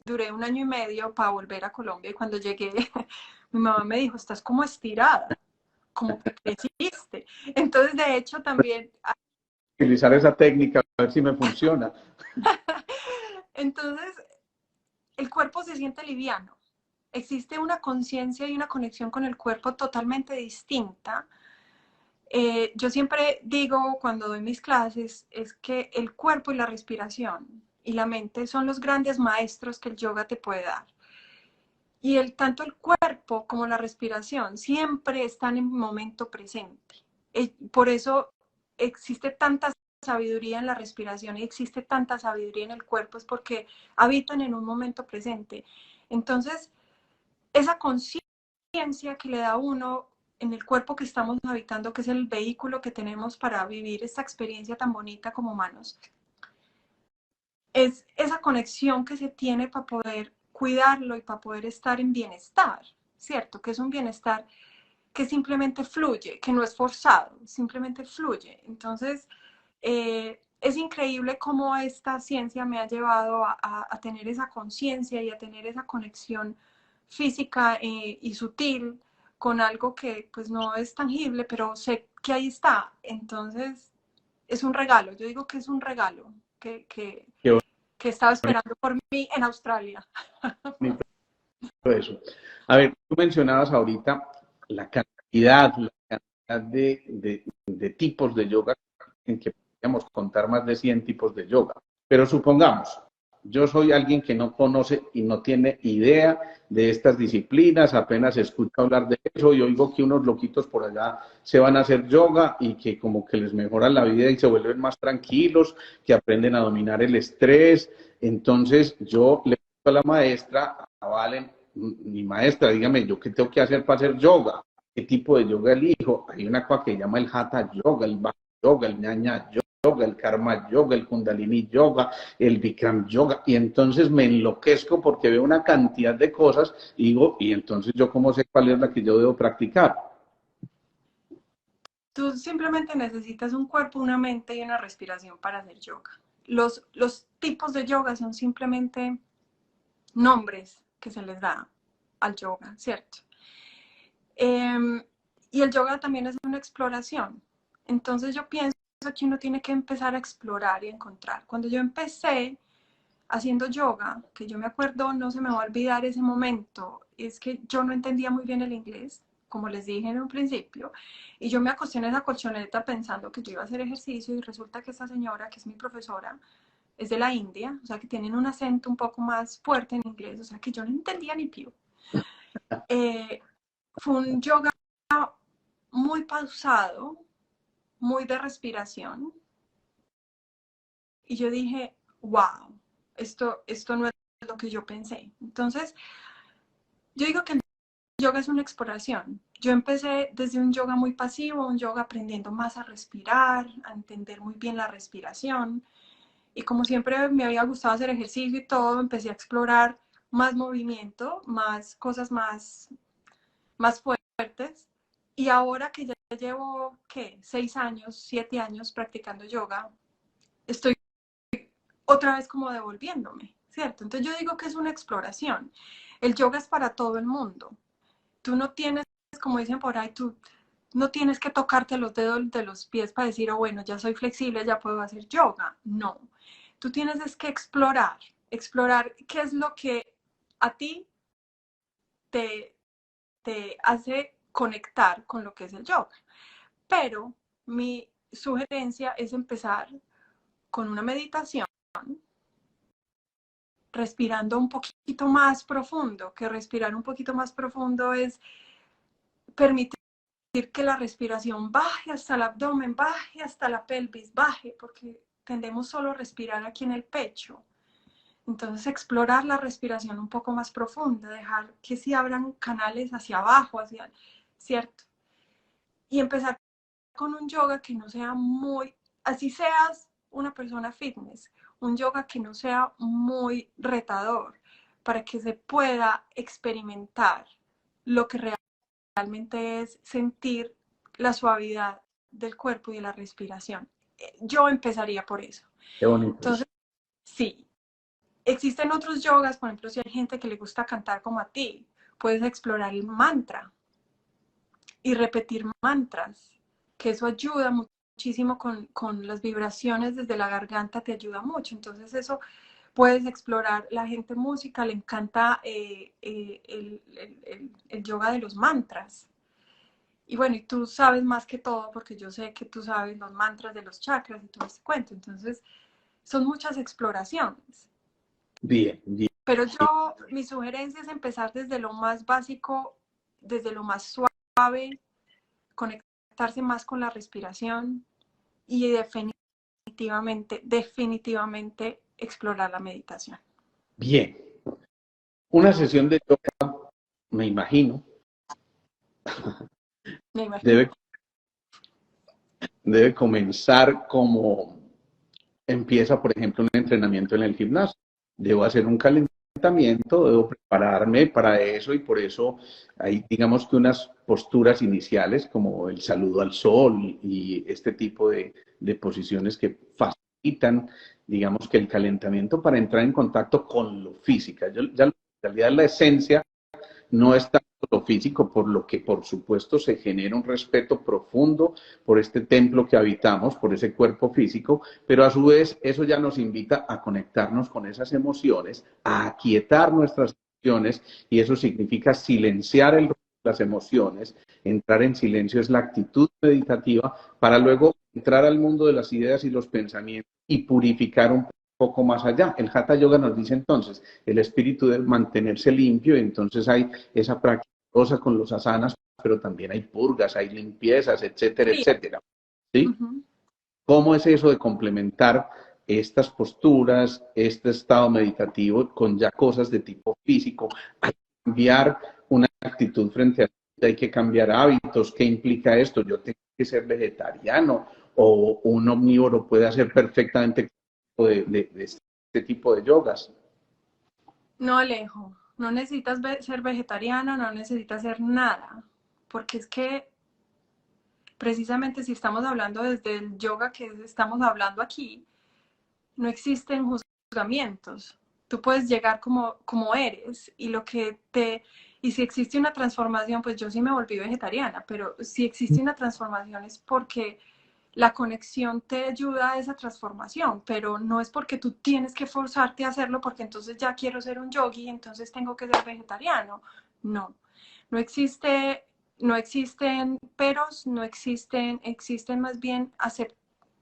duré un año y medio para volver a Colombia y cuando llegué, mi mamá me dijo, estás como estirada, como que creciste. Entonces, de hecho, también, Utilizar esa técnica a ver si me funciona. entonces, el cuerpo se siente liviano. Existe una conciencia y una conexión con el cuerpo totalmente distinta. Yo siempre digo cuando doy mis clases es que el cuerpo y la respiración y la mente son los grandes maestros que el yoga te puede dar. Y tanto el cuerpo como la respiración siempre están en momento presente. Por eso existe tanta sabiduría en la respiración y existe tanta sabiduría en el cuerpo, es porque habitan en un momento presente. Entonces, esa conciencia que le da a uno en el cuerpo que estamos habitando, que es el vehículo que tenemos para vivir esta experiencia tan bonita como humanos, es esa conexión que se tiene para poder cuidarlo y para poder estar en bienestar, ¿cierto? Que es un bienestar que simplemente fluye, que no es forzado, simplemente fluye. Entonces, es increíble cómo esta ciencia me ha llevado a tener esa conciencia y a tener esa conexión física y sutil con algo que pues no es tangible, pero sé que ahí está. Entonces, es un regalo, yo digo que es un regalo que estaba esperando por mí en Australia. Qué bonito eso. A ver, tú mencionabas ahorita la cantidad de tipos de yoga, en que podríamos contar más de 100 tipos de yoga. Pero supongamos, yo soy alguien que no conoce y no tiene idea de estas disciplinas, apenas escucho hablar de eso y oigo que unos loquitos por allá se van a hacer yoga y que como que les mejora la vida y se vuelven más tranquilos, que aprenden a dominar el estrés. Entonces yo le digo a la maestra, a Valen, mi maestra, dígame, ¿yo qué tengo que hacer para hacer yoga? ¿Qué tipo de yoga elijo? Hay una cosa que se llama el Hatha Yoga, el Bhakti Yoga, el Jnana Yoga, el Karma Yoga, el Kundalini Yoga, el Bikram Yoga, y entonces me enloquezco porque veo una cantidad de cosas y digo, ¿y entonces yo cómo sé cuál es la que yo debo practicar? Tú simplemente necesitas un cuerpo, una mente y una respiración para hacer yoga. Los tipos de yoga son simplemente nombres que se les da al yoga, ¿cierto? Y el yoga también es una exploración. Entonces yo pienso que uno tiene que empezar a explorar y encontrar. Cuando yo empecé haciendo yoga, que yo me acuerdo, no se me va a olvidar ese momento, es que yo no entendía muy bien el inglés, como les dije en un principio, y yo me acosté en esa colchoneta pensando que yo iba a hacer ejercicio y resulta que esta señora, que es mi profesora, es de la India, o sea que tienen un acento un poco más fuerte en inglés, o sea que yo no entendía ni pío. Fue un yoga muy pausado, muy de respiración, y yo dije, wow, esto no es lo que yo pensé. Entonces, yo digo que el yoga es una exploración. Yo empecé desde un yoga muy pasivo, un yoga aprendiendo más a respirar, a entender muy bien la respiración. Y como siempre me había gustado hacer ejercicio y todo, empecé a explorar más movimiento, más cosas más fuertes. Y ahora que ya llevo, ¿qué? 6 años, 7 años practicando yoga, estoy otra vez como devolviéndome, ¿cierto? Entonces yo digo que es una exploración. El yoga es para todo el mundo. Tú no tienes, como dicen por ahí, tú no tienes que tocarte los dedos de los pies para decir, oh, bueno, ya soy flexible, ya puedo hacer yoga. No. Tú tienes es que explorar qué es lo que a ti te, te hace conectar con lo que es el yoga. Pero mi sugerencia es empezar con una meditación, respirando un poquito más profundo, que respirar un poquito más profundo es permitir que la respiración baje hasta el abdomen, baje hasta la pelvis, baje, porque tendemos solo a respirar aquí en el pecho. Entonces explorar la respiración un poco más profunda, dejar que se abran canales hacia abajo, hacia, ¿cierto? Y empezar con un yoga que no sea muy, así seas una persona fitness, un yoga que no sea muy retador, para que se pueda experimentar lo que realmente es sentir la suavidad del cuerpo y de la respiración. Yo empezaría por eso. Qué bonito eso. Entonces, sí, existen otros yogas, por ejemplo, si hay gente que le gusta cantar como a ti, puedes explorar el mantra y repetir mantras, que eso ayuda muchísimo con las vibraciones desde la garganta, te ayuda mucho. Entonces eso puedes explorar. La gente música le encanta el yoga de los mantras. Y bueno, y tú sabes más que todo, porque yo sé que tú sabes los mantras de los chakras y todo este cuento. Entonces, son muchas exploraciones. Bien, bien. Pero yo, mi sugerencia es empezar desde lo más básico, desde lo más suave, conectarse más con la respiración y definitivamente explorar la meditación. Bien. Una sesión de yoga, me imagino, Me imagino. debe, debe comenzar como empieza, por ejemplo, un entrenamiento en el gimnasio. Debo hacer un calentamiento, debo prepararme para eso y por eso hay, digamos que unas posturas iniciales como el saludo al sol y este tipo de posiciones que facilitan, digamos que el calentamiento para entrar en contacto con lo físico. Ya en realidad la esencia no es tanto lo físico, por lo que por supuesto se genera un respeto profundo por este templo que habitamos, por ese cuerpo físico, pero a su vez eso ya nos invita a conectarnos con esas emociones, a aquietar nuestras emociones, y eso significa silenciar las emociones. Entrar en silencio es la actitud meditativa para luego entrar al mundo de las ideas y los pensamientos y purificar un poco más allá. El Hatha Yoga nos dice entonces, el espíritu debe mantenerse limpio, entonces hay esa práctica con los asanas, pero también hay purgas, hay limpiezas, etcétera, Sí. etcétera. ¿Sí? ¿Cómo es eso de complementar estas posturas, este estado meditativo con ya cosas de tipo físico? Hay que cambiar una actitud frente a la vida, hay que cambiar hábitos. ¿Qué implica esto? Yo tengo que ser vegetariano o un omnívoro puede hacer perfectamente de este tipo de yogas. No, Alejo, no necesitas ser vegetariano, no necesitas hacer nada, porque es que precisamente si estamos hablando desde el yoga que estamos hablando aquí, no existen juzgamientos. Tú puedes llegar como eres y lo que te... Y si existe una transformación, pues yo sí me volví vegetariana, pero si existe una transformación es porque la conexión te ayuda a esa transformación, pero no es porque tú tienes que forzarte a hacerlo porque entonces ya quiero ser un yogi, entonces tengo que ser vegetariano. No, no existe, no existen peros, no existen, existen más bien,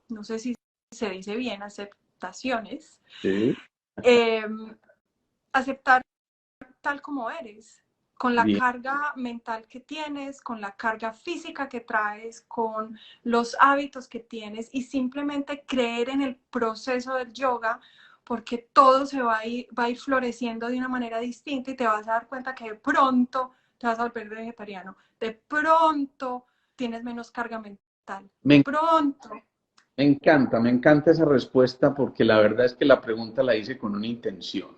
no sé si se dice bien, aceptaciones. Sí, Eh, aceptar tal como eres, con la bien. carga mental que tienes, con la carga física que traes, con los hábitos que tienes y simplemente creer en el proceso del yoga porque todo se va a ir floreciendo de una manera distinta y te vas a dar cuenta que de pronto te vas a volver vegetariano, de pronto tienes menos carga mental, de Me pronto. Me encanta esa respuesta porque la verdad es que la pregunta la hice con una intención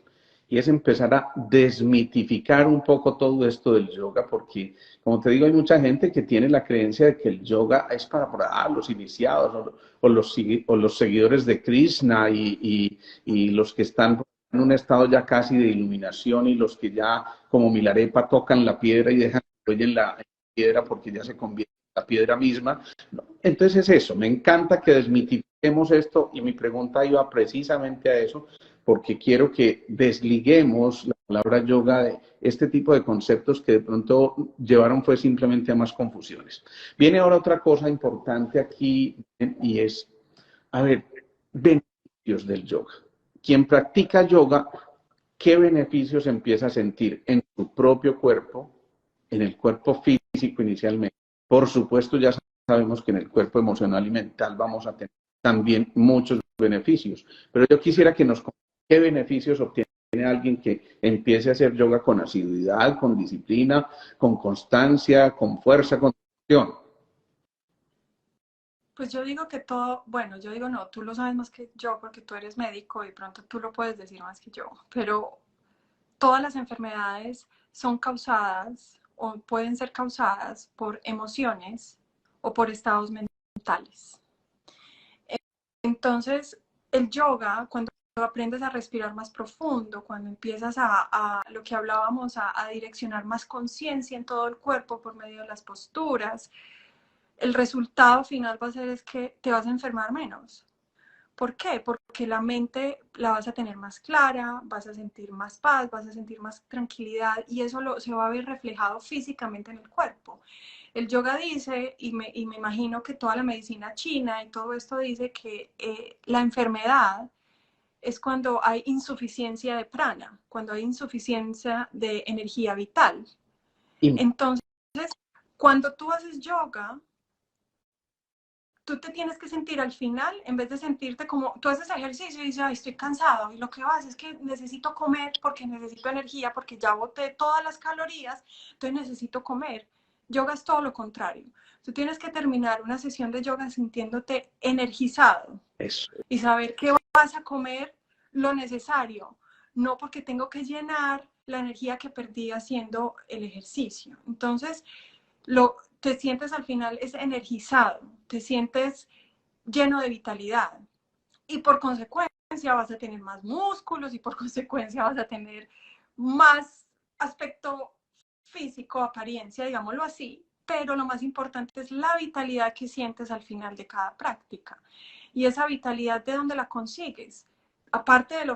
y es empezar a desmitificar un poco todo esto del yoga porque, como te digo, hay mucha gente que tiene la creencia de que el yoga es para los iniciados o los seguidores de Krishna y los que están en un estado ya casi de iluminación y los que ya como Milarepa tocan la piedra y dejan que oyen la piedra porque ya se convierte en la piedra misma. Entonces es eso, me encanta que desmitifiquemos esto y mi pregunta iba precisamente a eso, porque quiero que desliguemos la palabra yoga de este tipo de conceptos que de pronto llevaron fue simplemente a más confusiones. Viene ahora otra cosa importante aquí y es, a ver, beneficios del yoga. Quien practica yoga, ¿qué beneficios empieza a sentir en su propio cuerpo, en el cuerpo físico inicialmente? Por supuesto, ya sabemos que en el cuerpo emocional y mental vamos a tener también muchos beneficios, pero yo quisiera que nos comente qué beneficios obtiene alguien que empiece a hacer yoga con asiduidad, con disciplina, con constancia, con fuerza, con acción. Pues yo digo que todo, bueno, yo digo no, tú lo sabes más que yo porque tú eres médico y pronto tú lo puedes decir más que yo, pero todas las enfermedades son causadas o pueden ser causadas por emociones o por estados mentales. Entonces, el yoga, cuando aprendes a respirar más profundo, cuando empiezas a lo que hablábamos, a direccionar más conciencia en todo el cuerpo por medio de las posturas, el resultado final va a ser es que te vas a enfermar menos. ¿Por qué? Porque la mente la vas a tener más clara, vas a sentir más paz, vas a sentir más tranquilidad y eso se va a ver reflejado físicamente en el cuerpo. El yoga dice, y me imagino que toda la medicina china y todo esto dice que la enfermedad es cuando hay insuficiencia de prana, cuando hay insuficiencia de energía vital. Entonces, cuando tú haces yoga, tú te tienes que sentir al final, en vez de sentirte como, tú haces ejercicio y dices, ay, estoy cansado, y lo que vas es que necesito comer porque necesito energía, porque ya boté todas las calorías, entonces necesito comer. Yoga es todo lo contrario. Tú tienes que terminar una sesión de yoga sintiéndote energizado Eso. y saber que vas a comer lo necesario, no porque tengo que llenar la energía que perdí haciendo el ejercicio. Entonces, te sientes al final es energizado, te sientes lleno de vitalidad y por consecuencia vas a tener más músculos y por consecuencia vas a tener más aspecto físico, apariencia, digámoslo así, pero lo más importante es la vitalidad que sientes al final de cada práctica. Y esa vitalidad, ¿de dónde la consigues? Aparte de lo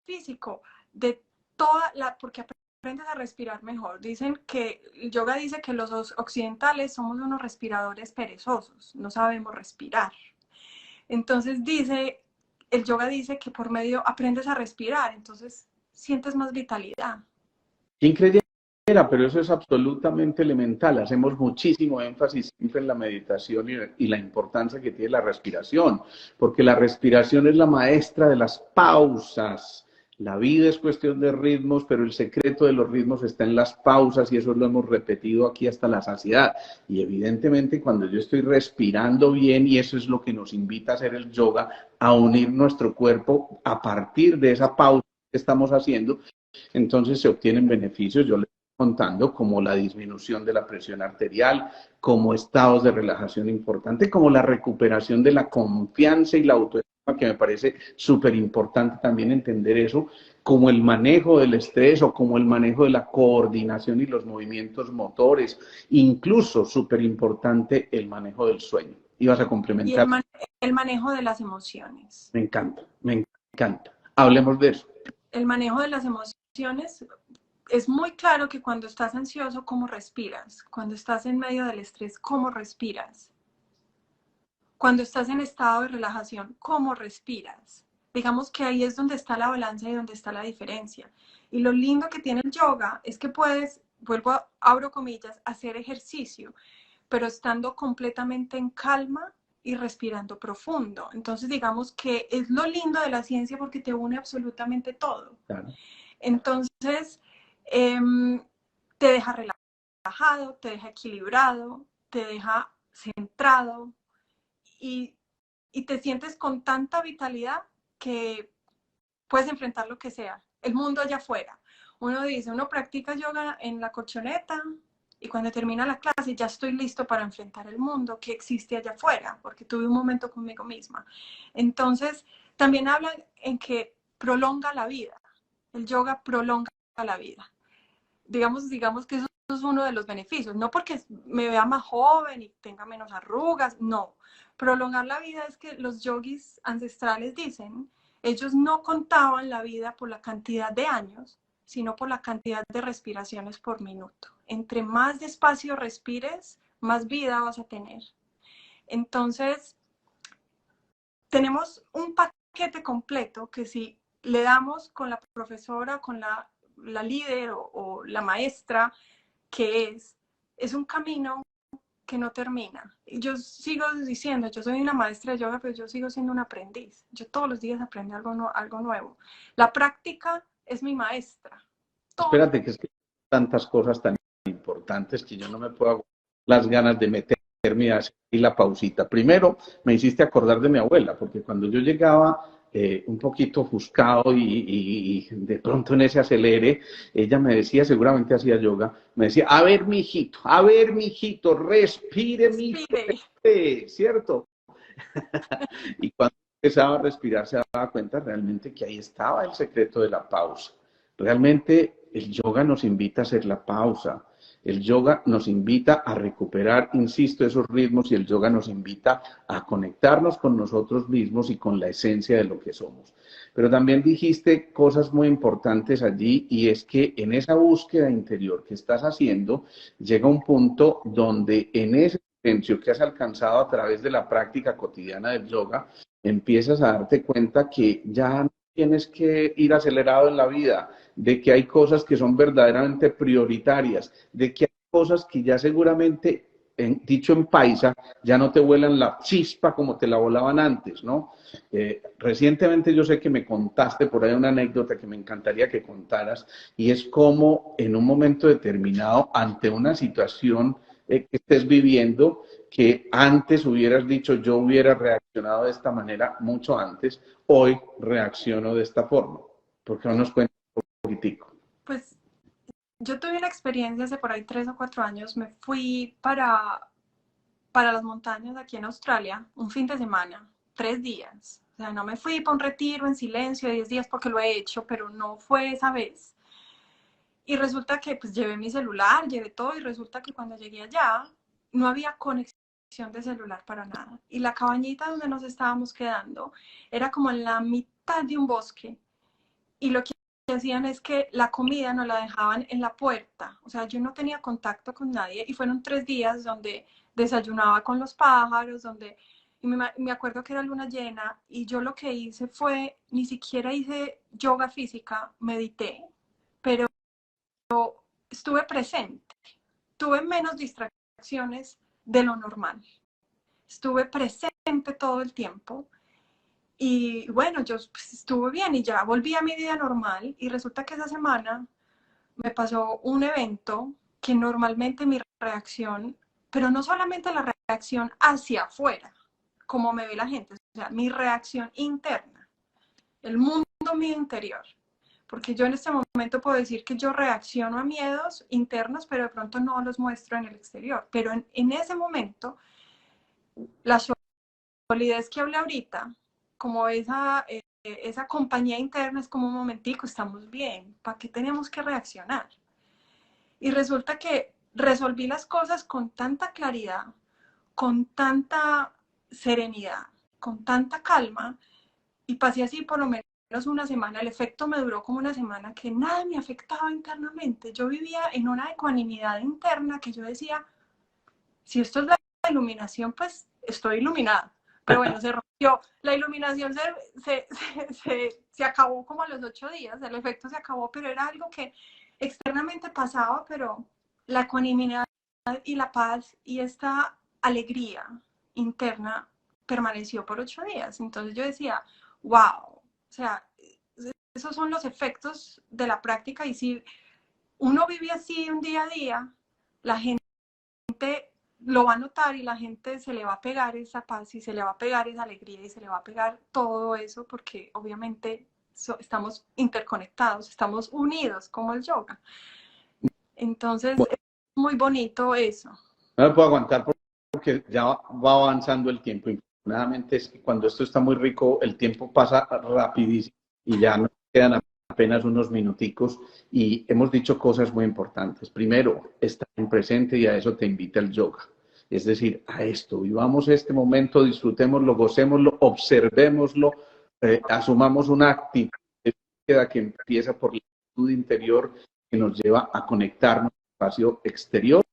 físico, de toda la, porque aprendes a respirar mejor. Dicen que, el yoga dice que los occidentales somos unos respiradores perezosos, no sabemos respirar. Entonces el yoga dice que por medio aprendes a respirar, entonces sientes más vitalidad. ¿Quién creyera? Pero eso es absolutamente elemental. Hacemos muchísimo énfasis siempre en la meditación y la importancia que tiene la respiración, porque la respiración es la maestra de las pausas. La vida es cuestión de ritmos, pero el secreto de los ritmos está en las pausas y eso lo hemos repetido aquí hasta la saciedad. Y evidentemente cuando yo estoy respirando bien, y eso es lo que nos invita a hacer el yoga, a unir nuestro cuerpo a partir de esa pausa que estamos haciendo, entonces se obtienen beneficios. Yo les estoy contando como la disminución de la presión arterial, como estados de relajación importante, como la recuperación de la confianza y la autoestima, que me parece súper importante también entender eso, como el manejo del estrés o como el manejo de la coordinación y los movimientos motores, incluso súper importante el manejo del sueño. Ibas a Y complementar. el manejo de las emociones. Me encanta, me encanta. Hablemos de eso. El manejo de las emociones, es muy claro que cuando estás ansioso, ¿cómo respiras? Cuando estás en medio del estrés, ¿cómo respiras? Cuando estás en estado de relajación, ¿cómo respiras? Digamos que ahí es donde está la balanza y donde está la diferencia. Y lo lindo que tiene el yoga es que puedes, abro comillas, hacer ejercicio, pero estando completamente en calma y respirando profundo. Entonces, digamos que es lo lindo de la ciencia porque te une absolutamente todo. Claro. Entonces, te deja relajado, te deja equilibrado, te deja centrado y, y te sientes con tanta vitalidad que puedes enfrentar lo que sea, el mundo allá afuera. Uno dice, uno practica yoga en la colchoneta y cuando termina la clase ya estoy listo para enfrentar el mundo que existe allá afuera, porque tuve un momento conmigo misma. Entonces, también hablan en que prolonga la vida. El yoga prolonga la vida. Digamos que eso es uno de los beneficios, no porque me vea más joven y tenga menos arrugas, no. Prolongar la vida es que los yogis ancestrales dicen, ellos no contaban la vida por la cantidad de años, sino por la cantidad de respiraciones por minuto. Entre más despacio respires, más vida vas a tener. Entonces, tenemos un paquete completo que si le damos con la profesora, con la líder o la maestra, que es un camino que no termina. Yo sigo diciendo, yo soy una maestra de yoga, pero yo sigo siendo un aprendiz. Yo todos los días aprendo algo nuevo. La práctica es mi maestra. Espérate, que es que hay tantas cosas tan importantes que yo no me puedo aguantar las ganas de meterme a hacer la pausita. Primero, me hiciste acordar de mi abuela, porque cuando yo llegaba un poquito ofuscado y de pronto en ese acelere, ella me decía, seguramente hacía yoga, me decía, a ver, mijito, respire, Respire. ¿cierto? Y cuando empezaba a respirar se daba cuenta realmente que ahí estaba el secreto de la pausa. Realmente el yoga nos invita a hacer la pausa. El yoga nos invita a recuperar, insisto, esos ritmos y el yoga nos invita a conectarnos con nosotros mismos y con la esencia de lo que somos. Pero también dijiste cosas muy importantes allí y es que en esa búsqueda interior que estás haciendo llega un punto donde en ese silencio que has alcanzado a través de la práctica cotidiana del yoga, empiezas a darte cuenta que ya no tienes que ir acelerado en la vida, de que hay cosas que son verdaderamente prioritarias, de que hay cosas que ya seguramente, dicho en paisa, ya no te vuelan la chispa como te la volaban antes, ¿no? Recientemente yo sé que me contaste por ahí una anécdota que me encantaría que contaras, y es como en un momento determinado, ante una situación que estés viviendo, que antes hubieras dicho yo hubiera reaccionado de esta manera mucho antes, hoy reacciono de esta forma. ¿Por qué no nos cuentas un poquitico? Pues yo tuve una experiencia hace por ahí 3 o 4 años. Me fui para las montañas aquí en Australia un fin de semana, 3 días. O sea, no me fui para un retiro en silencio de 10 días porque lo he hecho, pero no fue esa vez. Y resulta que pues llevé mi celular, llevé todo y resulta que cuando llegué allá no había conexión de celular para nada. Y la cabañita donde nos estábamos quedando era como en la mitad de un bosque. Y lo que hacían es que la comida nos la dejaban en la puerta, o sea, yo no tenía contacto con nadie y fueron 3 días donde desayunaba con los pájaros, donde y me acuerdo que era luna llena y yo lo que hice fue, ni siquiera hice yoga física, medité, pero estuve presente, tuve menos distracciones de lo normal, estuve presente todo el tiempo. Y bueno, yo pues, estuve bien y ya volví a mi vida normal y resulta que esa semana me pasó un evento que normalmente mi reacción, pero no solamente la reacción hacia afuera, como me ve la gente, o sea, mi reacción interna, el mundo mío interior. Porque yo en este momento puedo decir que yo reacciono a miedos internos, pero de pronto no los muestro en el exterior. Pero en ese momento, la solidez que hablé ahorita, como esa compañía interna es como un momentico, estamos bien, ¿para qué tenemos que reaccionar? Y resulta que resolví las cosas con tanta claridad, con tanta serenidad, con tanta calma, y pasé así por lo menos una semana. El efecto me duró como una semana, que nada me afectaba internamente. Yo vivía en una ecuanimidad interna que yo decía, si esto es la iluminación, pues estoy iluminada. Pero bueno, se rompió. La iluminación se acabó como a los 8 días, el efecto se acabó, pero era algo que externamente pasaba, pero la ecuanimidad y la paz y esta alegría interna permaneció por 8 días. Entonces yo decía, wow, o sea, esos son los efectos de la práctica y si uno vive así un día a día, la gente lo va a notar y la gente se le va a pegar esa paz y se le va a pegar esa alegría y se le va a pegar todo eso porque obviamente estamos interconectados, estamos unidos como el yoga. Entonces Bueno, es muy bonito eso. no me puedo aguantar porque ya va avanzando el tiempo. Infortunadamente es que cuando esto está muy rico, el tiempo pasa rapidísimo y ya nos quedan apenas unos minuticos y hemos dicho cosas muy importantes. Primero, estar en presente y a eso te invita el yoga. Es decir, a esto, vivamos este momento, disfrutémoslo, gocémoslo, observémoslo, asumamos una actitud que empieza por la actitud interior que nos lleva a conectarnos con el espacio exterior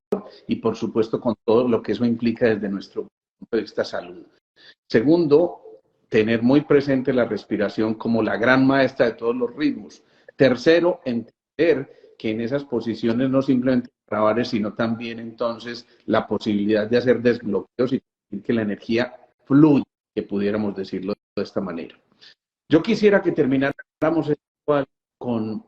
y por supuesto con todo lo que eso implica desde nuestro punto de vista salud. Segundo, tener muy presente la respiración como la gran maestra de todos los ritmos. Tercero, entender que en esas posiciones no simplemente trabajar, sino también entonces la posibilidad de hacer desbloqueos y que la energía fluya, que pudiéramos decirlo de esta manera. Yo quisiera que termináramos con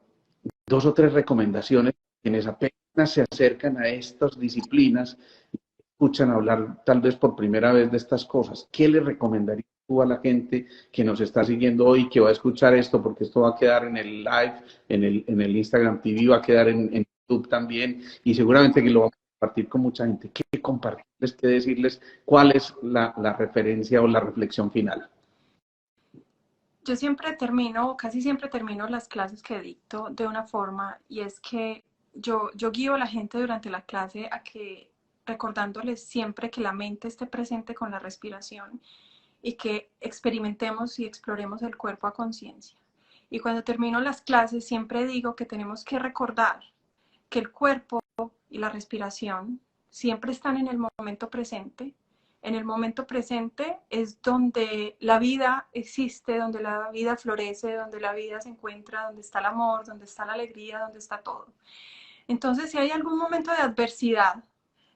2 o 3 recomendaciones a quienes apenas se acercan a estas disciplinas y escuchan hablar tal vez por primera vez de estas cosas. ¿Qué le recomendarías tú a la gente que nos está siguiendo hoy, que va a escuchar esto, porque esto va a quedar en el live, en el Instagram TV, va a quedar en YouTube también, y seguramente que lo vamos a compartir con mucha gente? ¿Qué compartirles, qué decirles? ¿Cuál es la referencia o la reflexión final? Yo siempre termino, casi siempre termino las clases que dicto de una forma y es que yo guío a la gente durante la clase a que recordándoles siempre que la mente esté presente con la respiración y que experimentemos y exploremos el cuerpo a conciencia. Y cuando termino las clases siempre digo que tenemos que recordar que el cuerpo y la respiración siempre están en el momento presente. En el momento presente es donde la vida existe, donde la vida florece, donde la vida se encuentra, donde está el amor, donde está la alegría, donde está todo. Entonces, si hay algún momento de adversidad,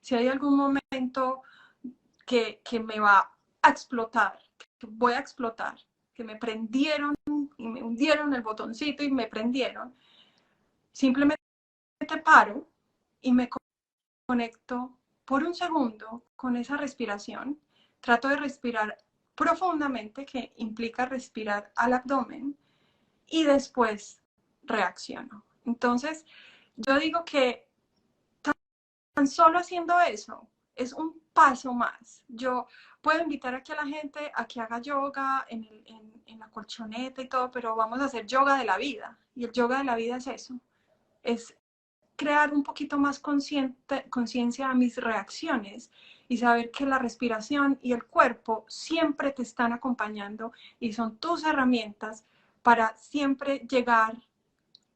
si hay algún momento que me va a explotar, que voy a explotar, que me prendieron y me hundieron el botoncito y me prendieron, simplemente paro y me conecto por un segundo con esa respiración. Trato de respirar profundamente, que implica respirar al abdomen, y después reacciono. Entonces, yo digo que tan solo haciendo eso es un paso más. Yo puedo invitar aquí a la gente a que haga yoga en la colchoneta y todo, pero vamos a hacer yoga de la vida. Y el yoga de la vida es eso, es crear un poquito más conciencia a mis reacciones y saber que la respiración y el cuerpo siempre te están acompañando y son tus herramientas para siempre llegar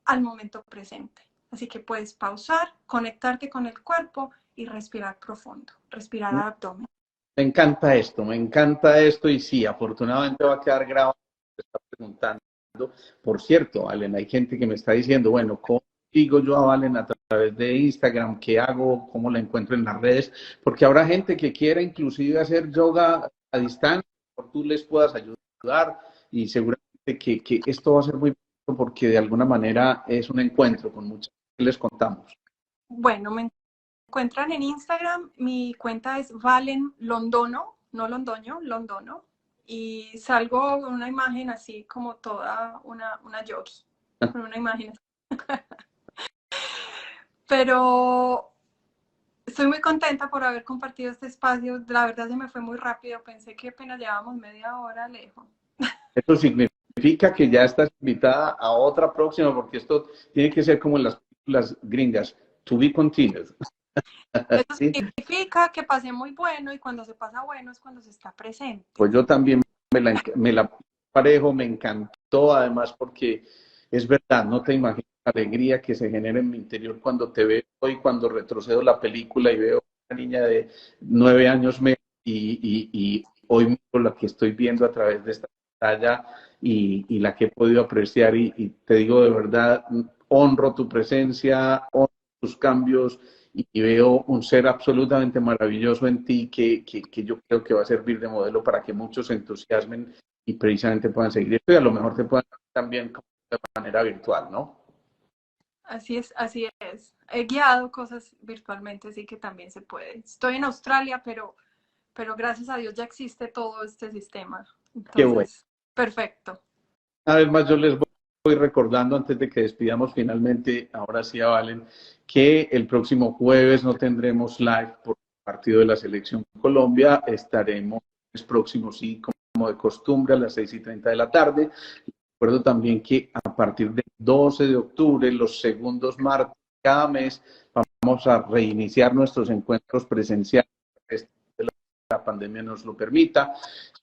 al momento presente. Así que puedes pausar, conectarte con el cuerpo y respirar profundo, respirar al abdomen. Me encanta esto y sí, afortunadamente va a quedar grabado. Me está preguntando. Por cierto, Valen, hay gente que me está diciendo, bueno, ¿cómo sigo yo a Valen a través de Instagram? ¿Qué hago? ¿Cómo la encuentro en las redes? Porque habrá gente que quiera inclusive hacer yoga a distancia, por tú les puedas ayudar y seguramente que esto va a ser muy bueno porque de alguna manera es un encuentro con muchos que les contamos. Bueno, me encuentran en Instagram, mi cuenta es Valen Londono, no Londoño, Londono, y salgo con una imagen así como toda una yogi, con una imagen así. Pero estoy muy contenta por haber compartido este espacio, la verdad se me fue muy rápido, pensé que apenas llevábamos media hora, Alejo. Eso significa que ya estás invitada a otra próxima, porque esto tiene que ser como en las películas gringas, to be continued. Eso ¿Sí? significa que pasé muy bueno y cuando se pasa bueno es cuando se está presente. Pues yo también me la parejo, me encantó, además porque es verdad, no te imaginas la alegría que se genera en mi interior cuando te veo y cuando retrocedo la película y veo a una niña de 9 años y hoy mismo la que estoy viendo a través de esta pantalla y la que he podido apreciar y te digo de verdad, honro tu presencia, honro tus cambios y veo un ser absolutamente maravilloso en ti que yo creo que va a servir de modelo para que muchos se entusiasmen y precisamente puedan seguir esto y a lo mejor te puedan también de manera virtual, ¿no? Así es, así es. He guiado cosas virtualmente, así que también se puede. Estoy en Australia, pero gracias a Dios ya existe todo este sistema. Qué bueno. Entonces, perfecto. Una vez más yo les voy recordando antes de que despidamos finalmente, ahora sí a Valen, que el próximo jueves no tendremos live por el partido de la Selección Colombia, estaremos el próximo sí, como de costumbre, a las 6:30 de la tarde. Recuerdo también que a partir del 12 de octubre, los segundos martes de cada mes, vamos a reiniciar nuestros encuentros presenciales. La pandemia nos lo permita,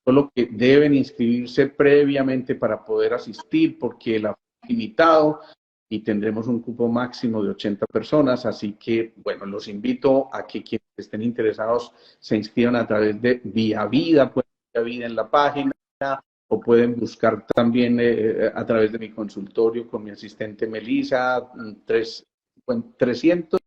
solo que deben inscribirse previamente para poder asistir porque el aforo es limitado y tendremos un cupo máximo de 80 personas, así que, bueno, los invito a que quienes estén interesados se inscriban a través de Vía Vida, pues Vía Vida en la página, o pueden buscar también a través de mi consultorio con mi asistente Melisa, 300,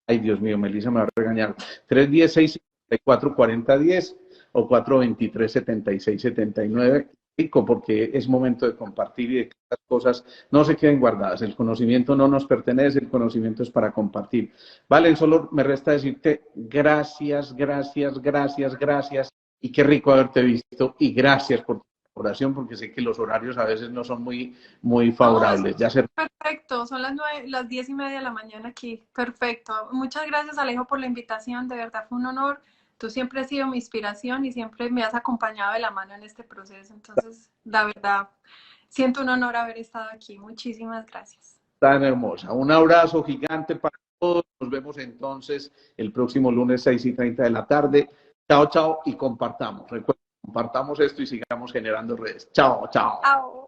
ay Dios mío, Melisa me va a regañar, 316-6440-10 o 423-7679, porque es momento de compartir y de que las cosas no se queden guardadas. El conocimiento no nos pertenece, el conocimiento es para compartir. Vale, solo me resta decirte gracias, gracias, gracias, gracias y qué rico haberte visto y gracias por tu colaboración porque sé que los horarios a veces no son muy favorables. No, perfecto, son las 10:30 de la mañana aquí. Perfecto. Muchas gracias, Alejo, por la invitación. De verdad fue un honor. Tú siempre has sido mi inspiración y siempre me has acompañado de la mano en este proceso. Entonces, la verdad, siento un honor haber estado aquí. Muchísimas gracias. Tan hermosa. Un abrazo gigante para todos. Nos vemos entonces el próximo lunes 6:30 de la tarde. Chao, chao y compartamos. Recuerden, compartamos esto y sigamos generando redes. Chao, chao. Chao.